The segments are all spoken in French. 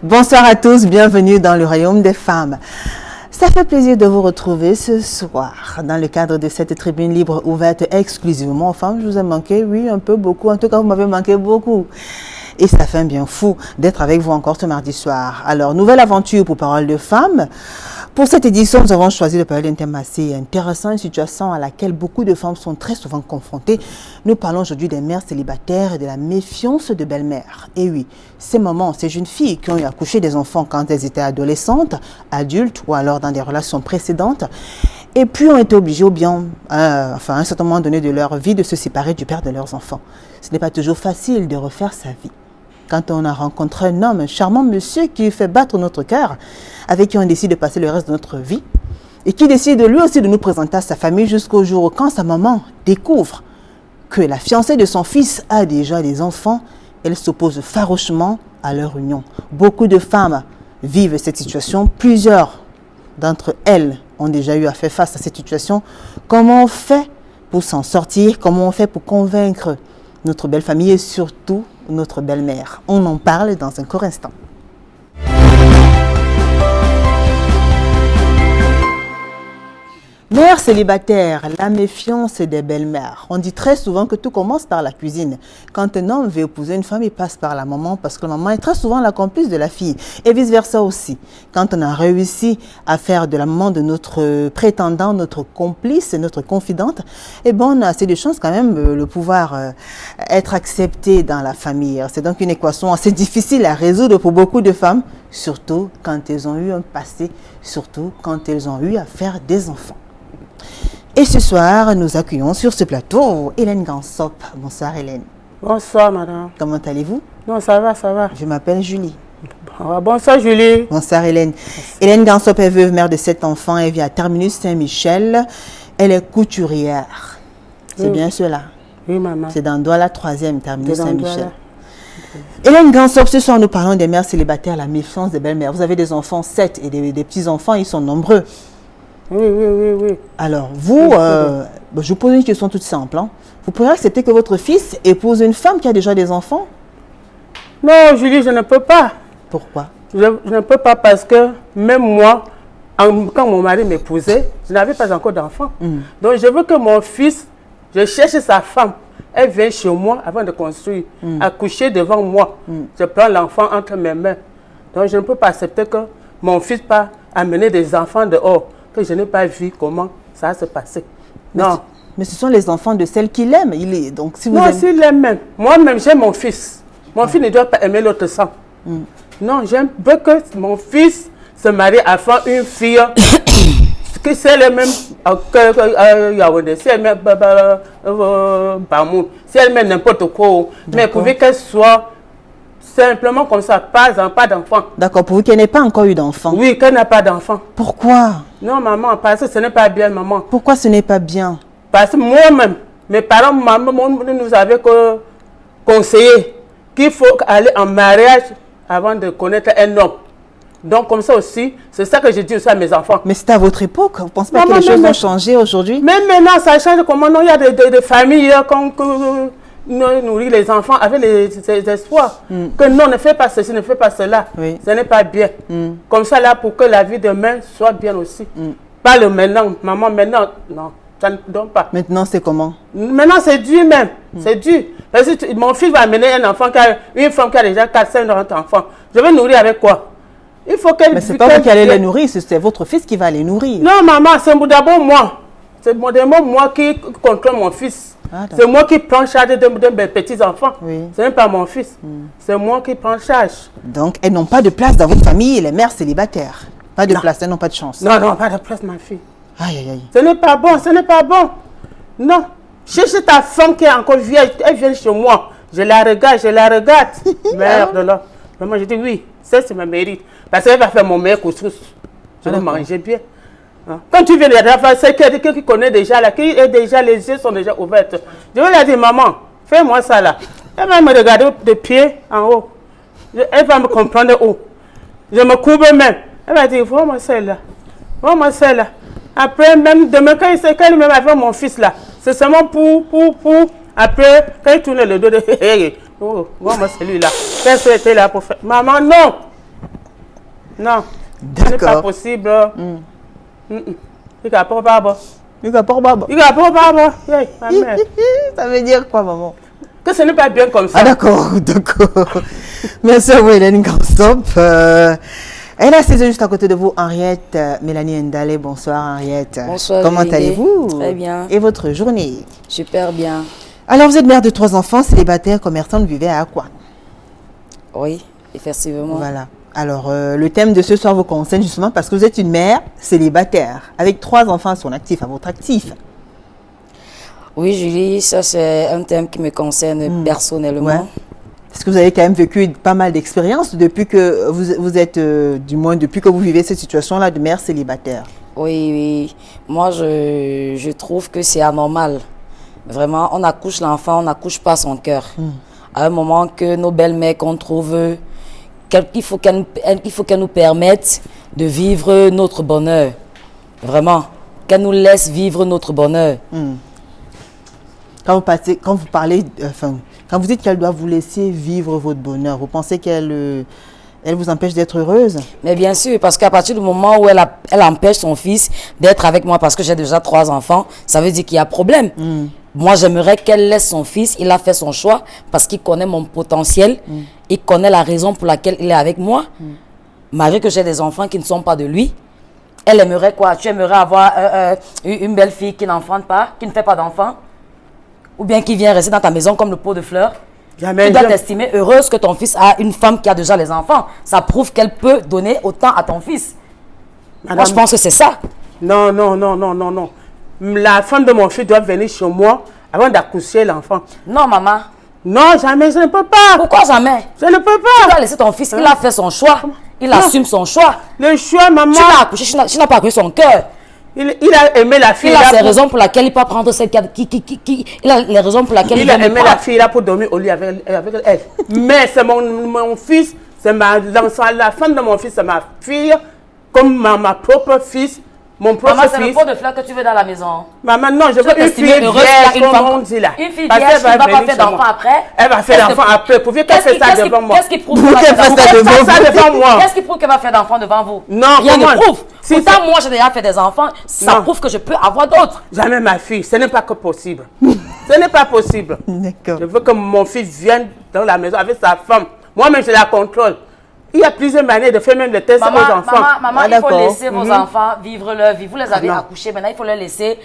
Bonsoir à tous, bienvenue dans le royaume des femmes. Ça fait plaisir de vous retrouver ce soir dans le cadre de cette tribune libre ouverte exclusivement aux femmes. Je vous ai manqué, oui, un peu, beaucoup. En tout cas, vous m'avez manqué beaucoup. Et ça fait un bien fou d'être avec vous encore ce mardi soir. Alors, nouvelle aventure pour Parole de femmes. Pour cette édition, nous avons choisi de parler d'un thème assez intéressant, une situation à laquelle beaucoup de femmes sont très souvent confrontées. Nous parlons aujourd'hui des mères célibataires et de la méfiance de belles-mères. Et oui, ces mamans, ces jeunes filles qui ont eu accouché des enfants quand elles étaient adolescentes, adultes ou alors dans des relations précédentes, et puis ont été obligées à un certain moment donné de leur vie de se séparer du père de leurs enfants. Ce n'est pas toujours facile de refaire sa vie. Quand on a rencontré un homme, un charmant monsieur qui fait battre notre cœur, avec qui on décide de passer le reste de notre vie, et qui décide lui aussi de nous présenter à sa famille jusqu'au jour où quand sa maman découvre que la fiancée de son fils a déjà des enfants, elle s'oppose farouchement à leur union. Beaucoup de femmes vivent cette situation, plusieurs d'entre elles ont déjà eu à faire face à cette situation. Comment on fait pour s'en sortir? Comment on fait pour convaincre notre belle famille et surtout notre belle-mère? On en parle dans un court instant. Mère célibataire, la méfiance des belles-mères. On dit très souvent que tout commence par la cuisine. Quand un homme veut épouser une femme, il passe par la maman parce que la maman est très souvent la complice de la fille. Et vice-versa aussi. Quand on a réussi à faire de la maman de notre prétendant, notre complice, notre confidente, eh ben on a assez de chances quand même de pouvoir être accepté dans la famille. C'est donc une équation assez difficile à résoudre pour beaucoup de femmes, surtout quand elles ont eu un passé, surtout quand elles ont eu à faire des enfants. Et ce soir, nous accueillons sur ce plateau Hélène Gansop. Bonsoir Hélène. Bonsoir madame. Comment allez-vous? Non, ça va, ça va. Je m'appelle Julie. Bonsoir Julie. Bonsoir Hélène. Hélène Gansop est veuve, mère de 7 enfants. Elle vit à Terminus Saint-Michel. Elle est couturière. C'est bien cela? Oui maman. C'est dans Douala 3e, Terminus Saint-Michel. Hélène Gansop, ce soir nous parlons des mères célibataires, la méfiance des belles-mères. Vous avez des enfants, 7 et des petits-enfants, ils sont nombreux. Oui. Alors, vous, je vous pose une question toute simple. Hein. Vous pourriez accepter que votre fils épouse une femme qui a déjà des enfants? Non, Julie, je ne peux pas. Pourquoi? Je ne peux pas parce que même moi, quand mon mari m'épousait, je n'avais pas encore d'enfant. Donc, je veux que mon fils, je cherche sa femme. Elle vient chez moi avant de construire, accoucher devant moi. Je prends l'enfant entre mes mains. Donc, je ne peux pas accepter que mon fils pas amener des enfants dehors, que je n'ai pas vu comment ça va se passer. Non. Mais ce sont les enfants de celle qu'il aime. Donc, si vous non, s'il aime même. Moi-même, j'aime mon fils. Mon fils ne doit pas aimer l'autre sang. Non, je veux que mon fils se marie avant une fille que c'est elle même si elle met si elle met n'importe quoi, mais pour qu'elle soit simplement comme ça, pas d'enfant. D'accord, pour vous qu'elle n'ait pas encore eu d'enfant. Oui, qu'elle n'a pas d'enfant. Pourquoi? Non, maman, parce que ce n'est pas bien, maman. Pourquoi ce n'est pas bien? Parce que moi-même, mes parents nous avaient conseillé qu'il faut aller en mariage avant de connaître un homme. Donc, comme ça aussi, c'est ça que je dis aussi à mes enfants. Mais c'est à votre époque. Vous ne pensez pas que les choses ont changé aujourd'hui? Mais maintenant, ça change. Comment non? Il y a des familles qui nourrissent les enfants avec les espoirs. Que non, ne fais pas ceci, ne fais pas cela. Oui. Ce n'est pas bien. Comme ça, là, pour que la vie demain soit bien aussi. Pas le maintenant. Maman, maintenant, non, ça ne donne pas. Maintenant, c'est comment? Maintenant, c'est dur même. C'est dur. Parce que mon fils va amener un enfant, une femme qui a déjà 4-5 enfants. Je vais nourrir avec quoi? Il faut qu'elle... Mais ce n'est pas vous qui allez les nourrir, c'est votre fils qui va les nourrir. Non, maman, c'est d'abord moi. C'est d'abord moi qui contrôle mon fils. C'est moi qui prends charge de mes petits-enfants. Oui. Ce n'est pas mon fils. C'est moi qui prends charge. Donc, elles n'ont pas de place dans votre famille, les mères célibataires. Pas de place, elles n'ont pas de chance. Non, pas de place, ma fille. Aïe, aïe, aïe. Ce n'est pas bon, ce n'est pas bon. Non. Cherche ta femme qui est encore vieille, elle vient chez moi. Je la regarde. Merde là. Vraiment, je dis oui, ça c'est ma mérite. Parce qu'elle va faire mon meilleur couscous. Je vais manger bien. Quand tu viens de la faire, c'est quelqu'un qui connaît déjà, là, qui est déjà, les yeux sont déjà ouverts. Je vais lui dire, maman, fais-moi ça là. Elle va me regarder de pied en haut. Elle va me comprendre où. Je me couvre même. Elle va dire, vois-moi celle-là. Vois-moi celle-là. Après, même demain, quand il me va mon fils là, c'est seulement pour. Après, quand il tourne le dos de oh, vois-moi celui-là. Qu'est-ce que c'était là pour faire? Maman, non! Non. Ce n'est pas D'accord. possible. Il n'y a pas de Il va pas baba. Il n'y a pas de ma mère. Ça veut dire quoi, maman? Que ce n'est pas bien comme ça. Ah, d'accord, d'accord. Merci à vous, Hélène Gansop. Elle est assise juste à côté de vous, Henriette Mélanie Ndale. Bonsoir, Henriette. Bonsoir, Comment Julie. allez-vous? Très bien. Et votre journée? Super bien. Alors, vous êtes mère de 3 enfants, célibataire, commerçante, vivez à quoi? Oui, effectivement. Voilà. Alors, le thème de ce soir vous concerne justement parce que vous êtes une mère célibataire avec 3 enfants à son actif, à votre actif. Oui, Julie, ça c'est un thème qui me concerne personnellement. Ouais. Parce que vous avez quand même vécu pas mal d'expériences depuis que vous êtes, du moins depuis que vous vivez cette situation-là de mère célibataire. Oui, oui. Moi, je trouve que c'est anormal. Vraiment, on accouche l'enfant, on n'accouche pas son cœur. À un moment que nos belles-mères qu'on trouve, il faut qu'elles nous permettent de vivre notre bonheur. Vraiment, qu'elles nous laissent vivre notre bonheur. Quand vous parlez, quand vous dites qu'elle doit vous laisser vivre votre bonheur, vous pensez qu'elle elle vous empêche d'être heureuse? Mais bien sûr, parce qu'à partir du moment où elle empêche son fils d'être avec moi parce que j'ai déjà 3 enfants, ça veut dire qu'il y a problème. Moi, j'aimerais qu'elle laisse son fils, il a fait son choix parce qu'il connaît mon potentiel, il connaît la raison pour laquelle il est avec moi. Malgré que j'ai des enfants qui ne sont pas de lui, elle aimerait quoi? Tu aimerais avoir une belle fille qui n'enfante pas, qui ne fait pas d'enfants? Ou bien qui vient rester dans ta maison comme le pot de fleurs? Jamais. Tu dois t'estimer heureuse que ton fils a une femme qui a déjà les enfants. Ça prouve qu'elle peut donner autant à ton fils. Madame, moi, je pense que c'est ça. Non, non, non, non, non, non. La femme de mon fils doit venir chez moi avant d'accoucher l'enfant. Non, maman. Non, jamais, je ne peux pas. Pourquoi jamais? Je ne peux Tu pas. dois laisser ton fils, il a fait son choix. Il assume son choix. Le choix, maman. Tu l'as accouché, tu n'as pas accouché son cœur. Il a aimé la fille. Il a ses raisons pour lesquelles il peut prendre celle il a les raisons pour lesquelles il a veut aimé me la prendre. fille là pour dormir au lit avec elle. Mais c'est mon fils, c'est la femme de mon fils, c'est ma fille, comme ma propre fils, mon propre Maman, c'est le fils. pot de fleurs que tu veux dans la maison. Maman, non, je veux une t'estimer fille heureuse vierge, qu'il y a une comme femme- on dit là. Une fille Parce vierge qu'elle qui ne va pas venir faire chez moi. d'enfant après. Elle va faire d'enfant après. Pourvu qu'elle fasse ça devant moi. Qu'est-ce qui prouve Pour qu'elle va qu'elle faire fasse ça d'enfant? devant Ça devant moi. Qu'est-ce qui prouve qu'elle va faire d'enfant devant vous? Non, rien comment? ne prouve. Si Pourtant, moi, j'ai déjà fait des enfants. Ça Non. prouve que je peux avoir d'autres. Jamais ma fille, ce n'est pas que possible. Ce n'est pas possible. D'accord. Je veux que mon fils vienne dans la maison avec sa femme. Moi-même, je la contrôle. Il y a plusieurs manières de faire même des tests Maman, aux enfants. maman, Ah, il faut d'accord. laisser vos enfants vivre leur vie. Vous les avez Non. accouchés, maintenant il faut les laisser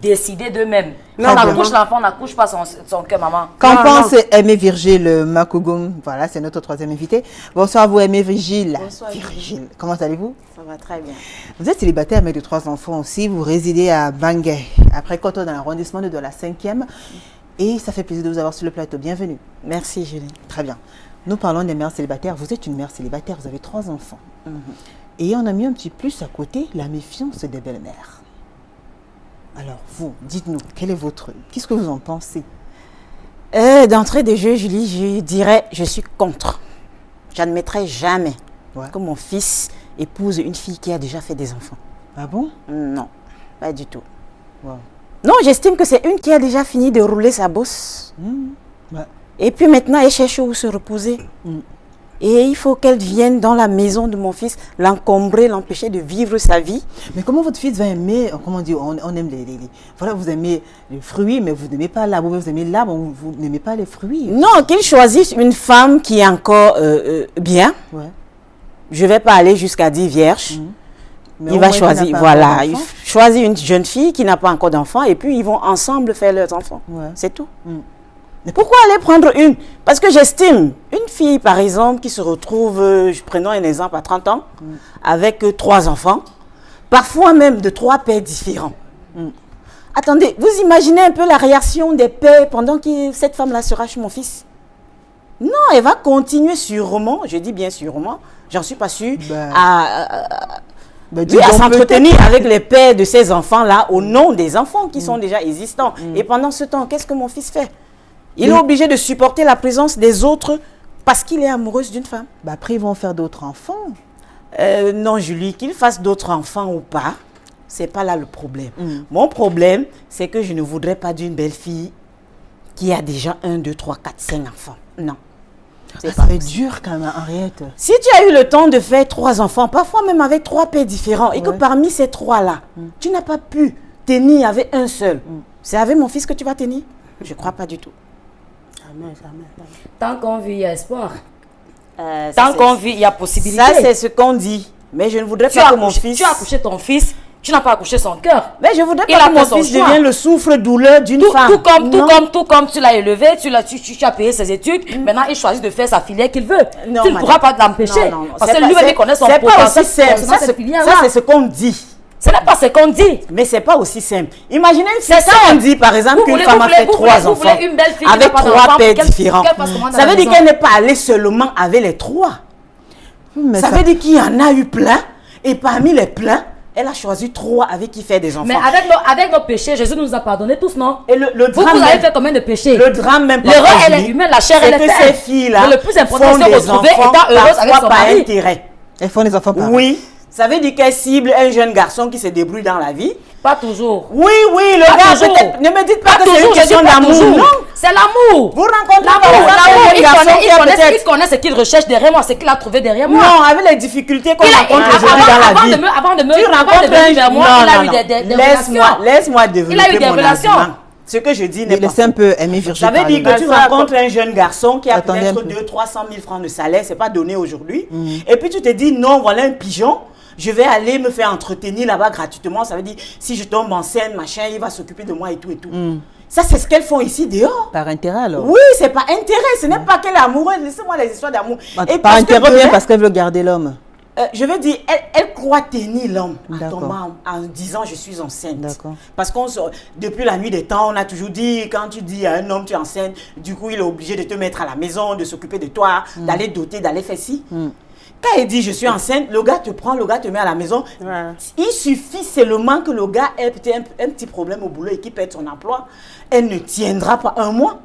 décider d'eux-mêmes. Non, On maman. accouche l'enfant, on n'accouche pas son cœur, maman. Qu'en Non, pense Aimé Virgile Makougoum? Voilà, c'est notre 3e invité. Bonsoir à vous, Aimé Virgile. Bonsoir, Virgile. Comment allez-vous? Ça va très bien. Vous êtes célibataire, mère de 3 enfants aussi. Vous résidez à Bangay, après Koto, dans l'arrondissement de la 5e. Et ça fait plaisir de vous avoir sur le plateau. Bienvenue. Merci, Julie. Très bien. Nous parlons des mères célibataires. Vous êtes une mère célibataire, vous avez 3 enfants. Et on a mis un petit plus à côté, la méfiance des belles-mères. Alors, vous, dites-nous, quel est votre... Qu'est-ce que vous en pensez? D'entrée de jeu, Julie, je dirais, je suis contre. J'admettrai jamais Ouais. que mon fils épouse une fille qui a déjà fait des enfants. Ah bon? Non, pas du tout. Wow. Non, j'estime que c'est une qui a déjà fini de rouler sa bosse. Ouais. Et puis maintenant, elle cherche où se reposer. Et il faut qu'elle vienne dans la maison de mon fils, l'encombrer, l'empêcher de vivre sa vie. Mais comment votre fils va aimer, comment dire, on aime voilà, vous aimez les fruits, mais vous n'aimez pas l'arbre, vous aimez l'arbre, vous n'aimez pas les fruits. Non, qu'il choisisse une femme qui est encore bien. Ouais. Je ne vais pas aller jusqu'à dire vierge. Mais Il au va moins, il choisir, n'a pas voilà, encore il d'enfant. choisit une jeune fille qui n'a pas encore d'enfant et puis ils vont ensemble faire leurs enfants. Ouais. C'est tout. Mais pourquoi aller prendre une? Parce que j'estime, une fille par exemple qui se retrouve, prenons un exemple à 30 ans, avec 3 enfants, parfois même de 3 pères différents. Attendez, vous imaginez un peu la réaction des pères pendant que cette femme-là sera chez mon fils? Non, elle va continuer sûrement, je dis bien sûrement, j'en suis pas sûre, Ben, à dis oui, à donc s'entretenir avec les pères de ces enfants-là au nom des enfants qui sont déjà existants. Et pendant ce temps, qu'est-ce que mon fils fait? Il est obligé de supporter la présence des autres parce qu'il est amoureux d'une femme. Bah, après, ils vont faire d'autres enfants. Non, Julie, qu'il fasse d'autres enfants ou pas, c'est pas là le problème. Mon problème, c'est que je ne voudrais pas d'une belle fille qui a déjà 1, 2, 3, 4, 5 enfants. Non. C'est Ça pas fait possible. dur quand même, Henriette. Si tu as eu le temps de faire 3 enfants, parfois même avec 3 pères différents, et que parmi ces 3-là, tu n'as pas pu tenir avec un seul, c'est avec mon fils que tu vas tenir? Je ne crois pas du tout. Jamais, jamais, jamais. Tant qu'on vit, il y a espoir. Ça, Tant c'est- qu'on vit, il y a possibilité. Ça, c'est ce qu'on dit. Mais je ne voudrais tu pas as que mon accouché, fils... tu as accouché ton fils, tu n'as pas accouché son cœur. Mais je voudrais Il pas a que mon fait son fils choix. devienne le souffre-douleur d'une femme. Tout comme tu l'as élevé, tu as payé ses études, maintenant il choisit de faire sa filière qu'il veut. Non, Tu ne madame. pourras pas l'empêcher. Non, non, Parce c'est que pas- lui-même c'est- il connaît son c'est pas aussi potentiel simple. concernant Ça, cette c'est filière-là. ça, c'est ce qu'on dit. Ce n'est pas ce qu'on dit. Mais c'est pas aussi simple. Imaginez une fille, C'est ça ça. on dit par exemple Vous qu'une voulez- femme vous a voulez- fait vous 3 voulez- vous enfants voulez une belle fille qui avec n'a pas 3 d'enfant, pères qu'elle différents. fasse comment dans Ça la veut dire maison? qu'elle n'est pas allée seulement avec les 3. Mais Ça veut dire qu'il y en a eu plein et parmi les pleins, elle a choisi 3 avec qui faire des enfants. Mais avec nos péchés, Jésus nous a pardonné tous, non? Et le Vous drame, avez même- fait combien de péchés? le drame même L'erreur, papa, elle est Julie, humaine, la chair, c'est elle est que faible. ces filles-là Mais le plus important, font c'est des retrouver enfants étant heureuse avec parfois son par mari. intérêt. elles font des enfants par Oui, ça veut dire qu'elle cible un jeune garçon qui se débrouille dans la vie. Pas toujours. Oui, le Pas gars, toujours. peut-être. Ne me dites pas, Pas que c'est toujours, une je question dis pas d'amour. toujours. Non. C'est l'amour. Vous rencontrez L'amour, par exemple un il garçon qui a connaît peut-être. ce qu'il recherche derrière moi, ce qu'il a trouvé derrière moi. Non, avec les difficultés qu'on Il a- rencontre aujourd'hui dans la vie. avant de me Tu rencontres venir un... vers moi, Non, il a non, eu non. des Laisse-moi relations. laisse-moi développer Il a eu des mon relations. argument. Ce que je dis n'est pas Laissez un faux. peu Aimé Virgile Ça veut parler. dire que tu Ça, rencontres un jeune garçon qui a Attendez un peut-être peu. 200-300 000 francs de salaire, c'est pas donné aujourd'hui. Et puis tu te dis, non, voilà un pigeon, je vais aller me faire entretenir là-bas gratuitement. Ça veut dire, si je tombe enceinte, machin, il va s'occuper de moi et tout et tout. Ça, c'est ce qu'elles font ici dehors. Par intérêt alors. Oui, c'est pas intérêt, ce n'est pas qu'elle est amoureuse. Laissez-moi les histoires d'amour. Et Par parce que intérêt ou bien demain, parce qu'elle veut garder l'homme. je veux dire, elle croit tenir l'homme en D'accord. tombant en disant je suis enceinte. D'accord. Parce depuis la nuit des temps, on a toujours dit, quand tu dis à un homme tu es enceinte, du coup il est obligé de te mettre à la maison, de s'occuper de toi, d'aller doter, d'aller faire ci. Quand il dit je suis enceinte, le gars te prend, le gars te met à la maison. Ouais. Il suffit seulement que le gars ait peut-être un petit problème au boulot et qu'il perde son emploi. Elle ne tiendra pas 1 mois.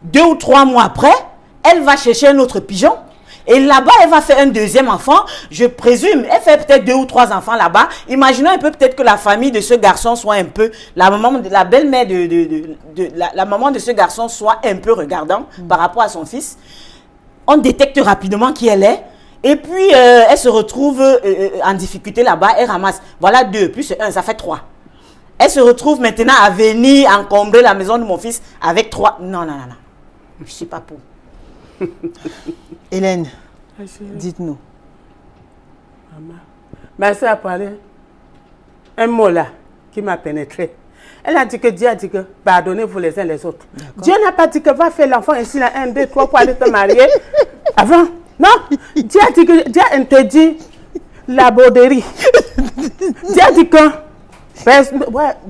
2 ou 3 mois après, elle va chercher un autre pigeon. Et là-bas, elle va faire un 2e enfant. Je présume, elle fait peut-être 2 ou 3 enfants là-bas. Imaginons un peu peut-être que la famille de ce garçon soit un peu, la belle-mère la maman de ce garçon soit un peu regardant par rapport à son fils. On détecte rapidement qui elle est. Et puis, elle se retrouve en difficulté là-bas. Elle ramasse. Voilà 2 plus 1, ça fait 3. Elle se retrouve maintenant à venir encombrer la maison de mon fils avec 3. Non. Je ne suis pas pour. Hélène, Ah, chérie, dites-nous. maman. Ma soeur a parlé un mot là qui m'a pénétré. Elle a dit que Dieu a dit que pardonnez-vous les uns les autres. Dieu n'a pas dit que va faire l'enfant ici, là, 1, 2, 3 pour aller te marier. Avant, non. Dieu a dit que Dieu interdit la borderie. Dieu a dit que. Ouais,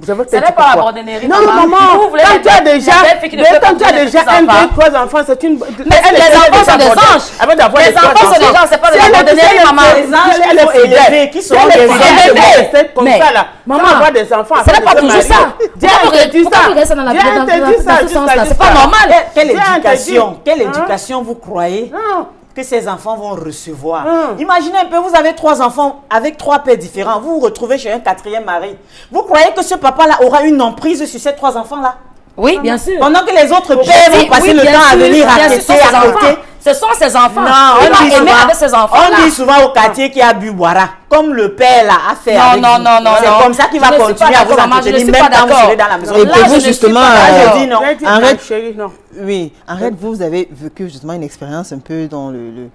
je veux te Ce n'est dire pas la pourquoi. borderie, Non, maman. maman, Vous voulez quand les tu as belles- déjà, les belles filles qui ne peuvent quand tu pas as donner déjà des 1, 2, enfants. 3 enfants, c'est une. Mais les enfants sont des anges. Avant d'avoir Les enfants sont des anges, c'est pas de la borderie, maman. Les anges qui sont élevés, qui seront Elle des est anges. élevée comme Mais, ça là. maman, Sans avoir des enfants. Ce n'est avant pas de se toujours ça. marier. Dieu Pourquoi interdit pourquoi ça. vous restez dans la- Dieu dans- interdit dans ça ce jusqu'à sens-là? C'est jusqu'à- pas normal. Quelle Dieu éducation, interdit. quelle Hein? éducation vous croyez Non. que ces enfants vont recevoir? Hum. Imaginez un peu, vous avez 3 enfants avec 3 pères différents. Vous vous retrouvez chez un 4e mari. Vous croyez que ce papa-là aura une emprise sur ces 3 enfants-là? Oui, bien sûr. Pendant que les autres pères vont passer Oui, le bien temps à sûr, venir bien sûr, raqueter ce sont ses à enfants. côté. Ce sont ses enfants. Non, Il on m'a dit, aimé souvent, avec ses enfants. on dit souvent au quartier qui a bu boira, comme le père là a fait Non, avec non, vous. non, non, C'est non. comme ça qu'il Je va ne suis continuer pas à vous d'accord, maman, je ne entretenir suis même pas quand vous d'accord. serez dans la maison. Et Là, pour je vous, ne suis justement, pas d'accord. je dis non. J'ai dit, Arrête. non, chérie, non. Oui, arrête, vous avez vécu justement une expérience un peu dans le...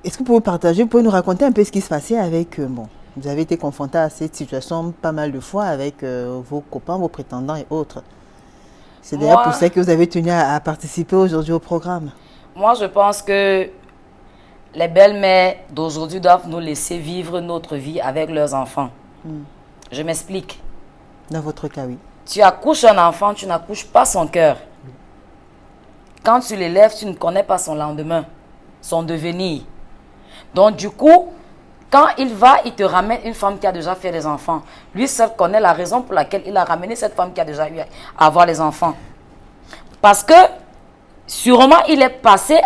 Est-ce que vous pouvez partager, vous pouvez nous raconter un peu ce qui se passait avec... bon, vous avez été confronté à cette situation pas mal de fois avec vos copains, vos prétendants et autres. C'est d'ailleurs Moi- pour ça que vous avez tenu à participer aujourd'hui au programme. Moi, je pense que les belles-mères d'aujourd'hui doivent nous laisser vivre notre vie avec leurs enfants. Je m'explique. Dans votre cas, oui. Tu accouches un enfant, tu n'accouches pas son cœur. Quand tu l'élèves, tu ne connais pas son lendemain, son devenir. Donc, du coup, quand il va, il te ramène une femme qui a déjà fait des enfants. Lui seul connaît la raison pour laquelle il a ramené cette femme qui a déjà eu à avoir les enfants. Parce que, sûrement, il est passé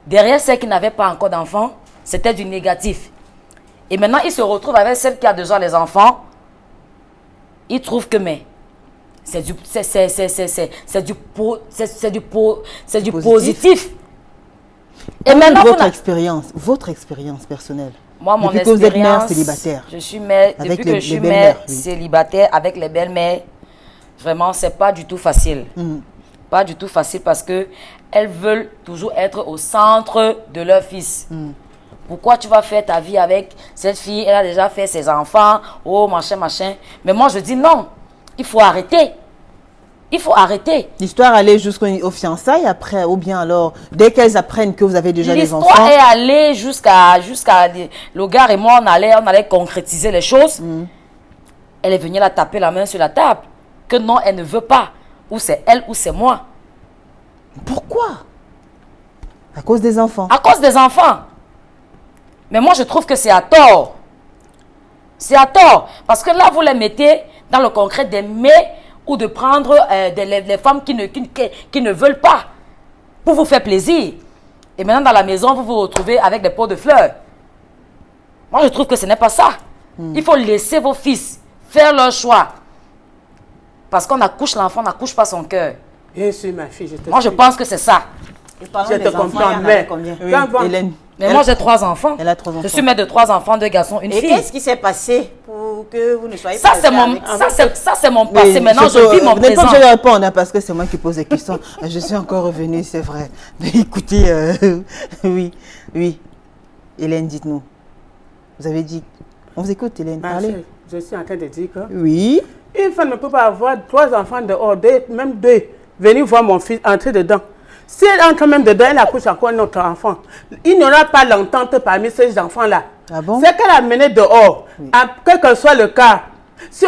derrière celle qui n'avait pas encore d'enfants, c'était du négatif. Et maintenant, il se retrouve avec celle qui a déjà les enfants. Il trouve que, mais, c'est du positif. Et maintenant, votre expérience personnelle. Moi, mon depuis que vous êtes mère expérience, célibataire. je suis mère, Avec depuis que les je suis belles-mères, mère oui. célibataire avec les belles-mères, vraiment, c'est pas du tout facile. Pas du tout facile parce que elles veulent toujours être au centre de leur fils. Pourquoi tu vas faire ta vie avec cette fille? Elle a déjà fait ses enfants, oh machin, machin. Mais moi, je dis non, il faut arrêter. Il faut arrêter. L'histoire allait jusqu'aux fiançailles après, ou bien alors, dès qu'elles apprennent que vous avez déjà des enfants. L'histoire est allée jusqu'à le gars et moi, on allait concrétiser les choses. Elle est venue la taper la main sur la table. Que non, elle ne veut pas. Ou c'est elle ou c'est moi. Pourquoi? À cause des enfants. À cause des enfants. Mais moi, je trouve que c'est à tort. C'est à tort. Parce que là, vous les mettez dans le concret d'aimer ou de prendre les femmes qui ne veulent pas pour vous faire plaisir. Et maintenant, dans la maison, vous vous retrouvez avec des pots de fleurs. Moi, je trouve que ce n'est pas ça. Il faut laisser vos fils faire leur choix. Parce qu'on accouche l'enfant, on n'accouche pas son cœur. Bien sûr, ma fille, je te Moi, je pense que c'est ça. Et parlant Je des te enfants, comprends, il y en mais avait combien? Oui, Quand- Hélène. Mais moi, j'ai 3 enfants. Elle a 3 enfants. Je suis mère de 3 enfants, 2 garçons, une Et fille. qu'est-ce qui s'est passé pour que vous ne soyez Ça, pas c'est restés mon, avec- ça, c'est mon passé. Oui, Maintenant, je vis mon vous n'êtes pas présent. obligé de répondre, hein, parce que c'est moi qui pose des questions. Je suis encore revenue, c'est vrai. Mais écoutez, oui, oui. Hélène, dites-nous. Vous avez dit. On vous écoute, Hélène, Ma parlez. chérie, je suis en train de dire que Oui. une femme ne peut pas avoir 3 enfants dehors, même 2, venir voir mon fils entrer dedans. Si elle entre même dedans, elle accouche encore un autre enfant. Il n'y aura pas l'entente parmi ces enfants-là. Ah bon? C'est qu'elle a mené dehors, quel que soit le cas. Si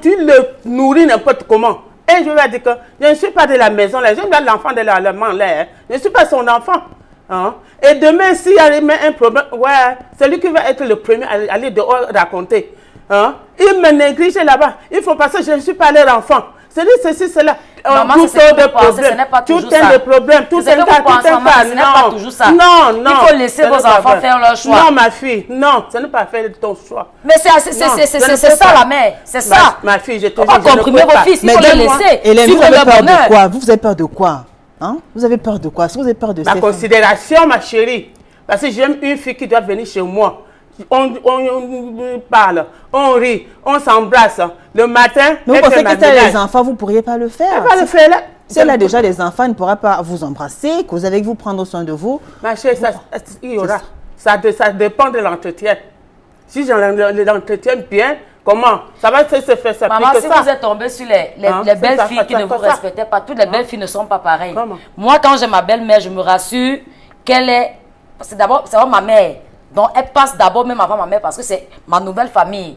tu le nourris n'importe comment, et je vais dire que je ne suis pas de la maison, là, je ne suis l'enfant de l'allemand, là, hein. Je ne suis pas son enfant. Hein? Et demain, s'il y a un problème, ouais, c'est lui qui va être le premier à aller dehors raconter. Hein? Ils me négligent là-bas. Il faut passer, je ne suis pas leur enfant. C'est dit ceci, cela. Maman, Tout c'est ce que de vous pensez, problème. ce n'est pas Tout toujours est ça. de problème. Tout C'est est ce que vous pensez, maman, ce n'est pas toujours ça. Non, non. Il faut laisser Ce vos n'est pas enfants vrai. faire leur choix. Non, ma fille, non, ce n'est pas faire ton choix. Mais Non, je ne c'est peux ça pas. la mère. C'est ça. Ma fille, je te Faut pas dis, je ne comprimer peux vos pas. fils. Il Mais faut les dites-moi, laisser. Hélène, vous Suivre avez leur peur bonheur. de quoi? Vous avez peur de quoi? Hein? Vous avez peur de quoi? Est-ce que vous avez peur de Ma ces considération, ma chérie. Parce que j'aime une fille qui doit venir chez moi. On parle, on rit, on s'embrasse. Le matin, Mais vous elle pensez fait que ma si elle a ménage. des enfants, vous ne pourriez pas le faire? Elle va le faire là. Si elle a déjà des enfants, elle ne pourra pas vous embrasser, causer avec vous, prendre soin de vous. Ma chérie, il y aura. Ça dépend de l'entretien. Si je l'entretiens bien, comment? Ça va se faire ça. Maman, plus si que ça. vous êtes tombé sur les C'est belles ça, filles ça, qui ça, ne vous ça. respectaient pas, toutes les belles filles ne sont pas pareilles. Comment? Moi, quand j'ai ma belle-mère, je me rassure qu'elle est... C'est d'abord ma mère. Donc, elle passe d'abord même avant ma mère parce que c'est ma nouvelle famille.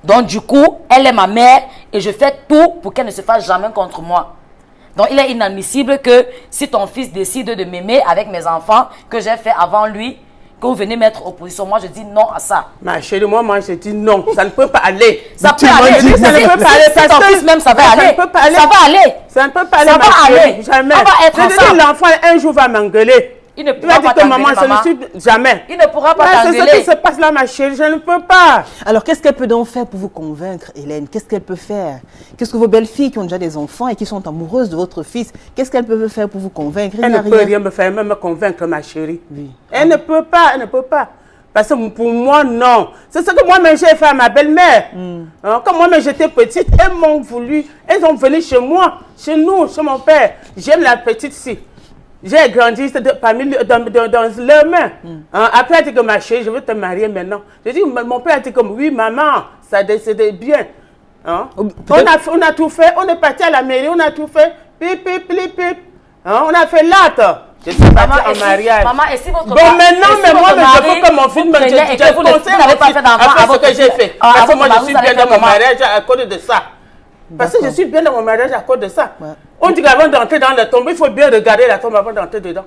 Donc, du coup, elle est ma mère et je fais tout pour qu'elle ne se fasse jamais contre moi. Donc, il est inadmissible que si ton fils décide de m'aimer avec mes enfants, que j'ai fait avant lui, que vous venez mettre opposition, moi je dis non à ça. Ma chérie, moi, je dis non. Ça ne peut pas aller. Ça peut Tu m'as aller. dit, ça ne Si- peut pas aller. si parce ton que- fils même, ça va Mais aller. Ça ne peut pas aller. Ça va aller. Ça ne peut pas aller, Ça ma va chérie, aller. Jamais. On va être Je te dis, ensemble. l'enfant, un jour, va m'engueuler. Il ne Il va pourra dire pas que maman, t'engueuler, je ne maman. suis jamais. Il ne pourra pas Ouais, c'est ce t'engueuler. qui se passe là, ma chérie. Je ne peux pas. Alors, qu'est-ce qu'elle peut donc faire pour vous convaincre, Hélène? Qu'est-ce qu'elle peut faire? Qu'est-ce que vos belles filles qui ont déjà des enfants et qui sont amoureuses de votre fils, qu'est-ce qu'elles peuvent faire pour vous convaincre? Il Elle n'y ne a peut rien. rien me faire, même me convaincre, ma chérie. Oui. Elle ne peut pas, elle ne peut pas. Parce que pour moi, non. C'est ce que moi-même j'ai fait à ma belle-mère. Hein, quand moi-même j'étais petite, elles m'ont voulu, elles ont venu chez moi, chez nous, chez mon père. J'aime la petite fille. J'ai grandi dans leurs mains. Hein, après, elle a dit que ma chérie, je veux te marier maintenant. J'ai dit, mon père a dit comme, oui, maman, ça décédait bien. Hein? On a tout fait, on est parti à la mairie, on a tout fait. Pip, pip, pip, pip. Hein, on a fait l'acte. Je suis partie en mariage. Maman, et si votre Bon, maintenant, mais moi, je veux que mon fils me dise, et que vous n'avez pas fait d'enfant après ce que j'ai fait. Parce que moi, je suis bien dans mon mariage. mariage à cause de ça. Parce que je D'accord. suis bien dans mon mariage à cause de ça. Ouais. On dit qu'avant d'entrer dans la tombe, il faut bien regarder la tombe avant d'entrer dedans.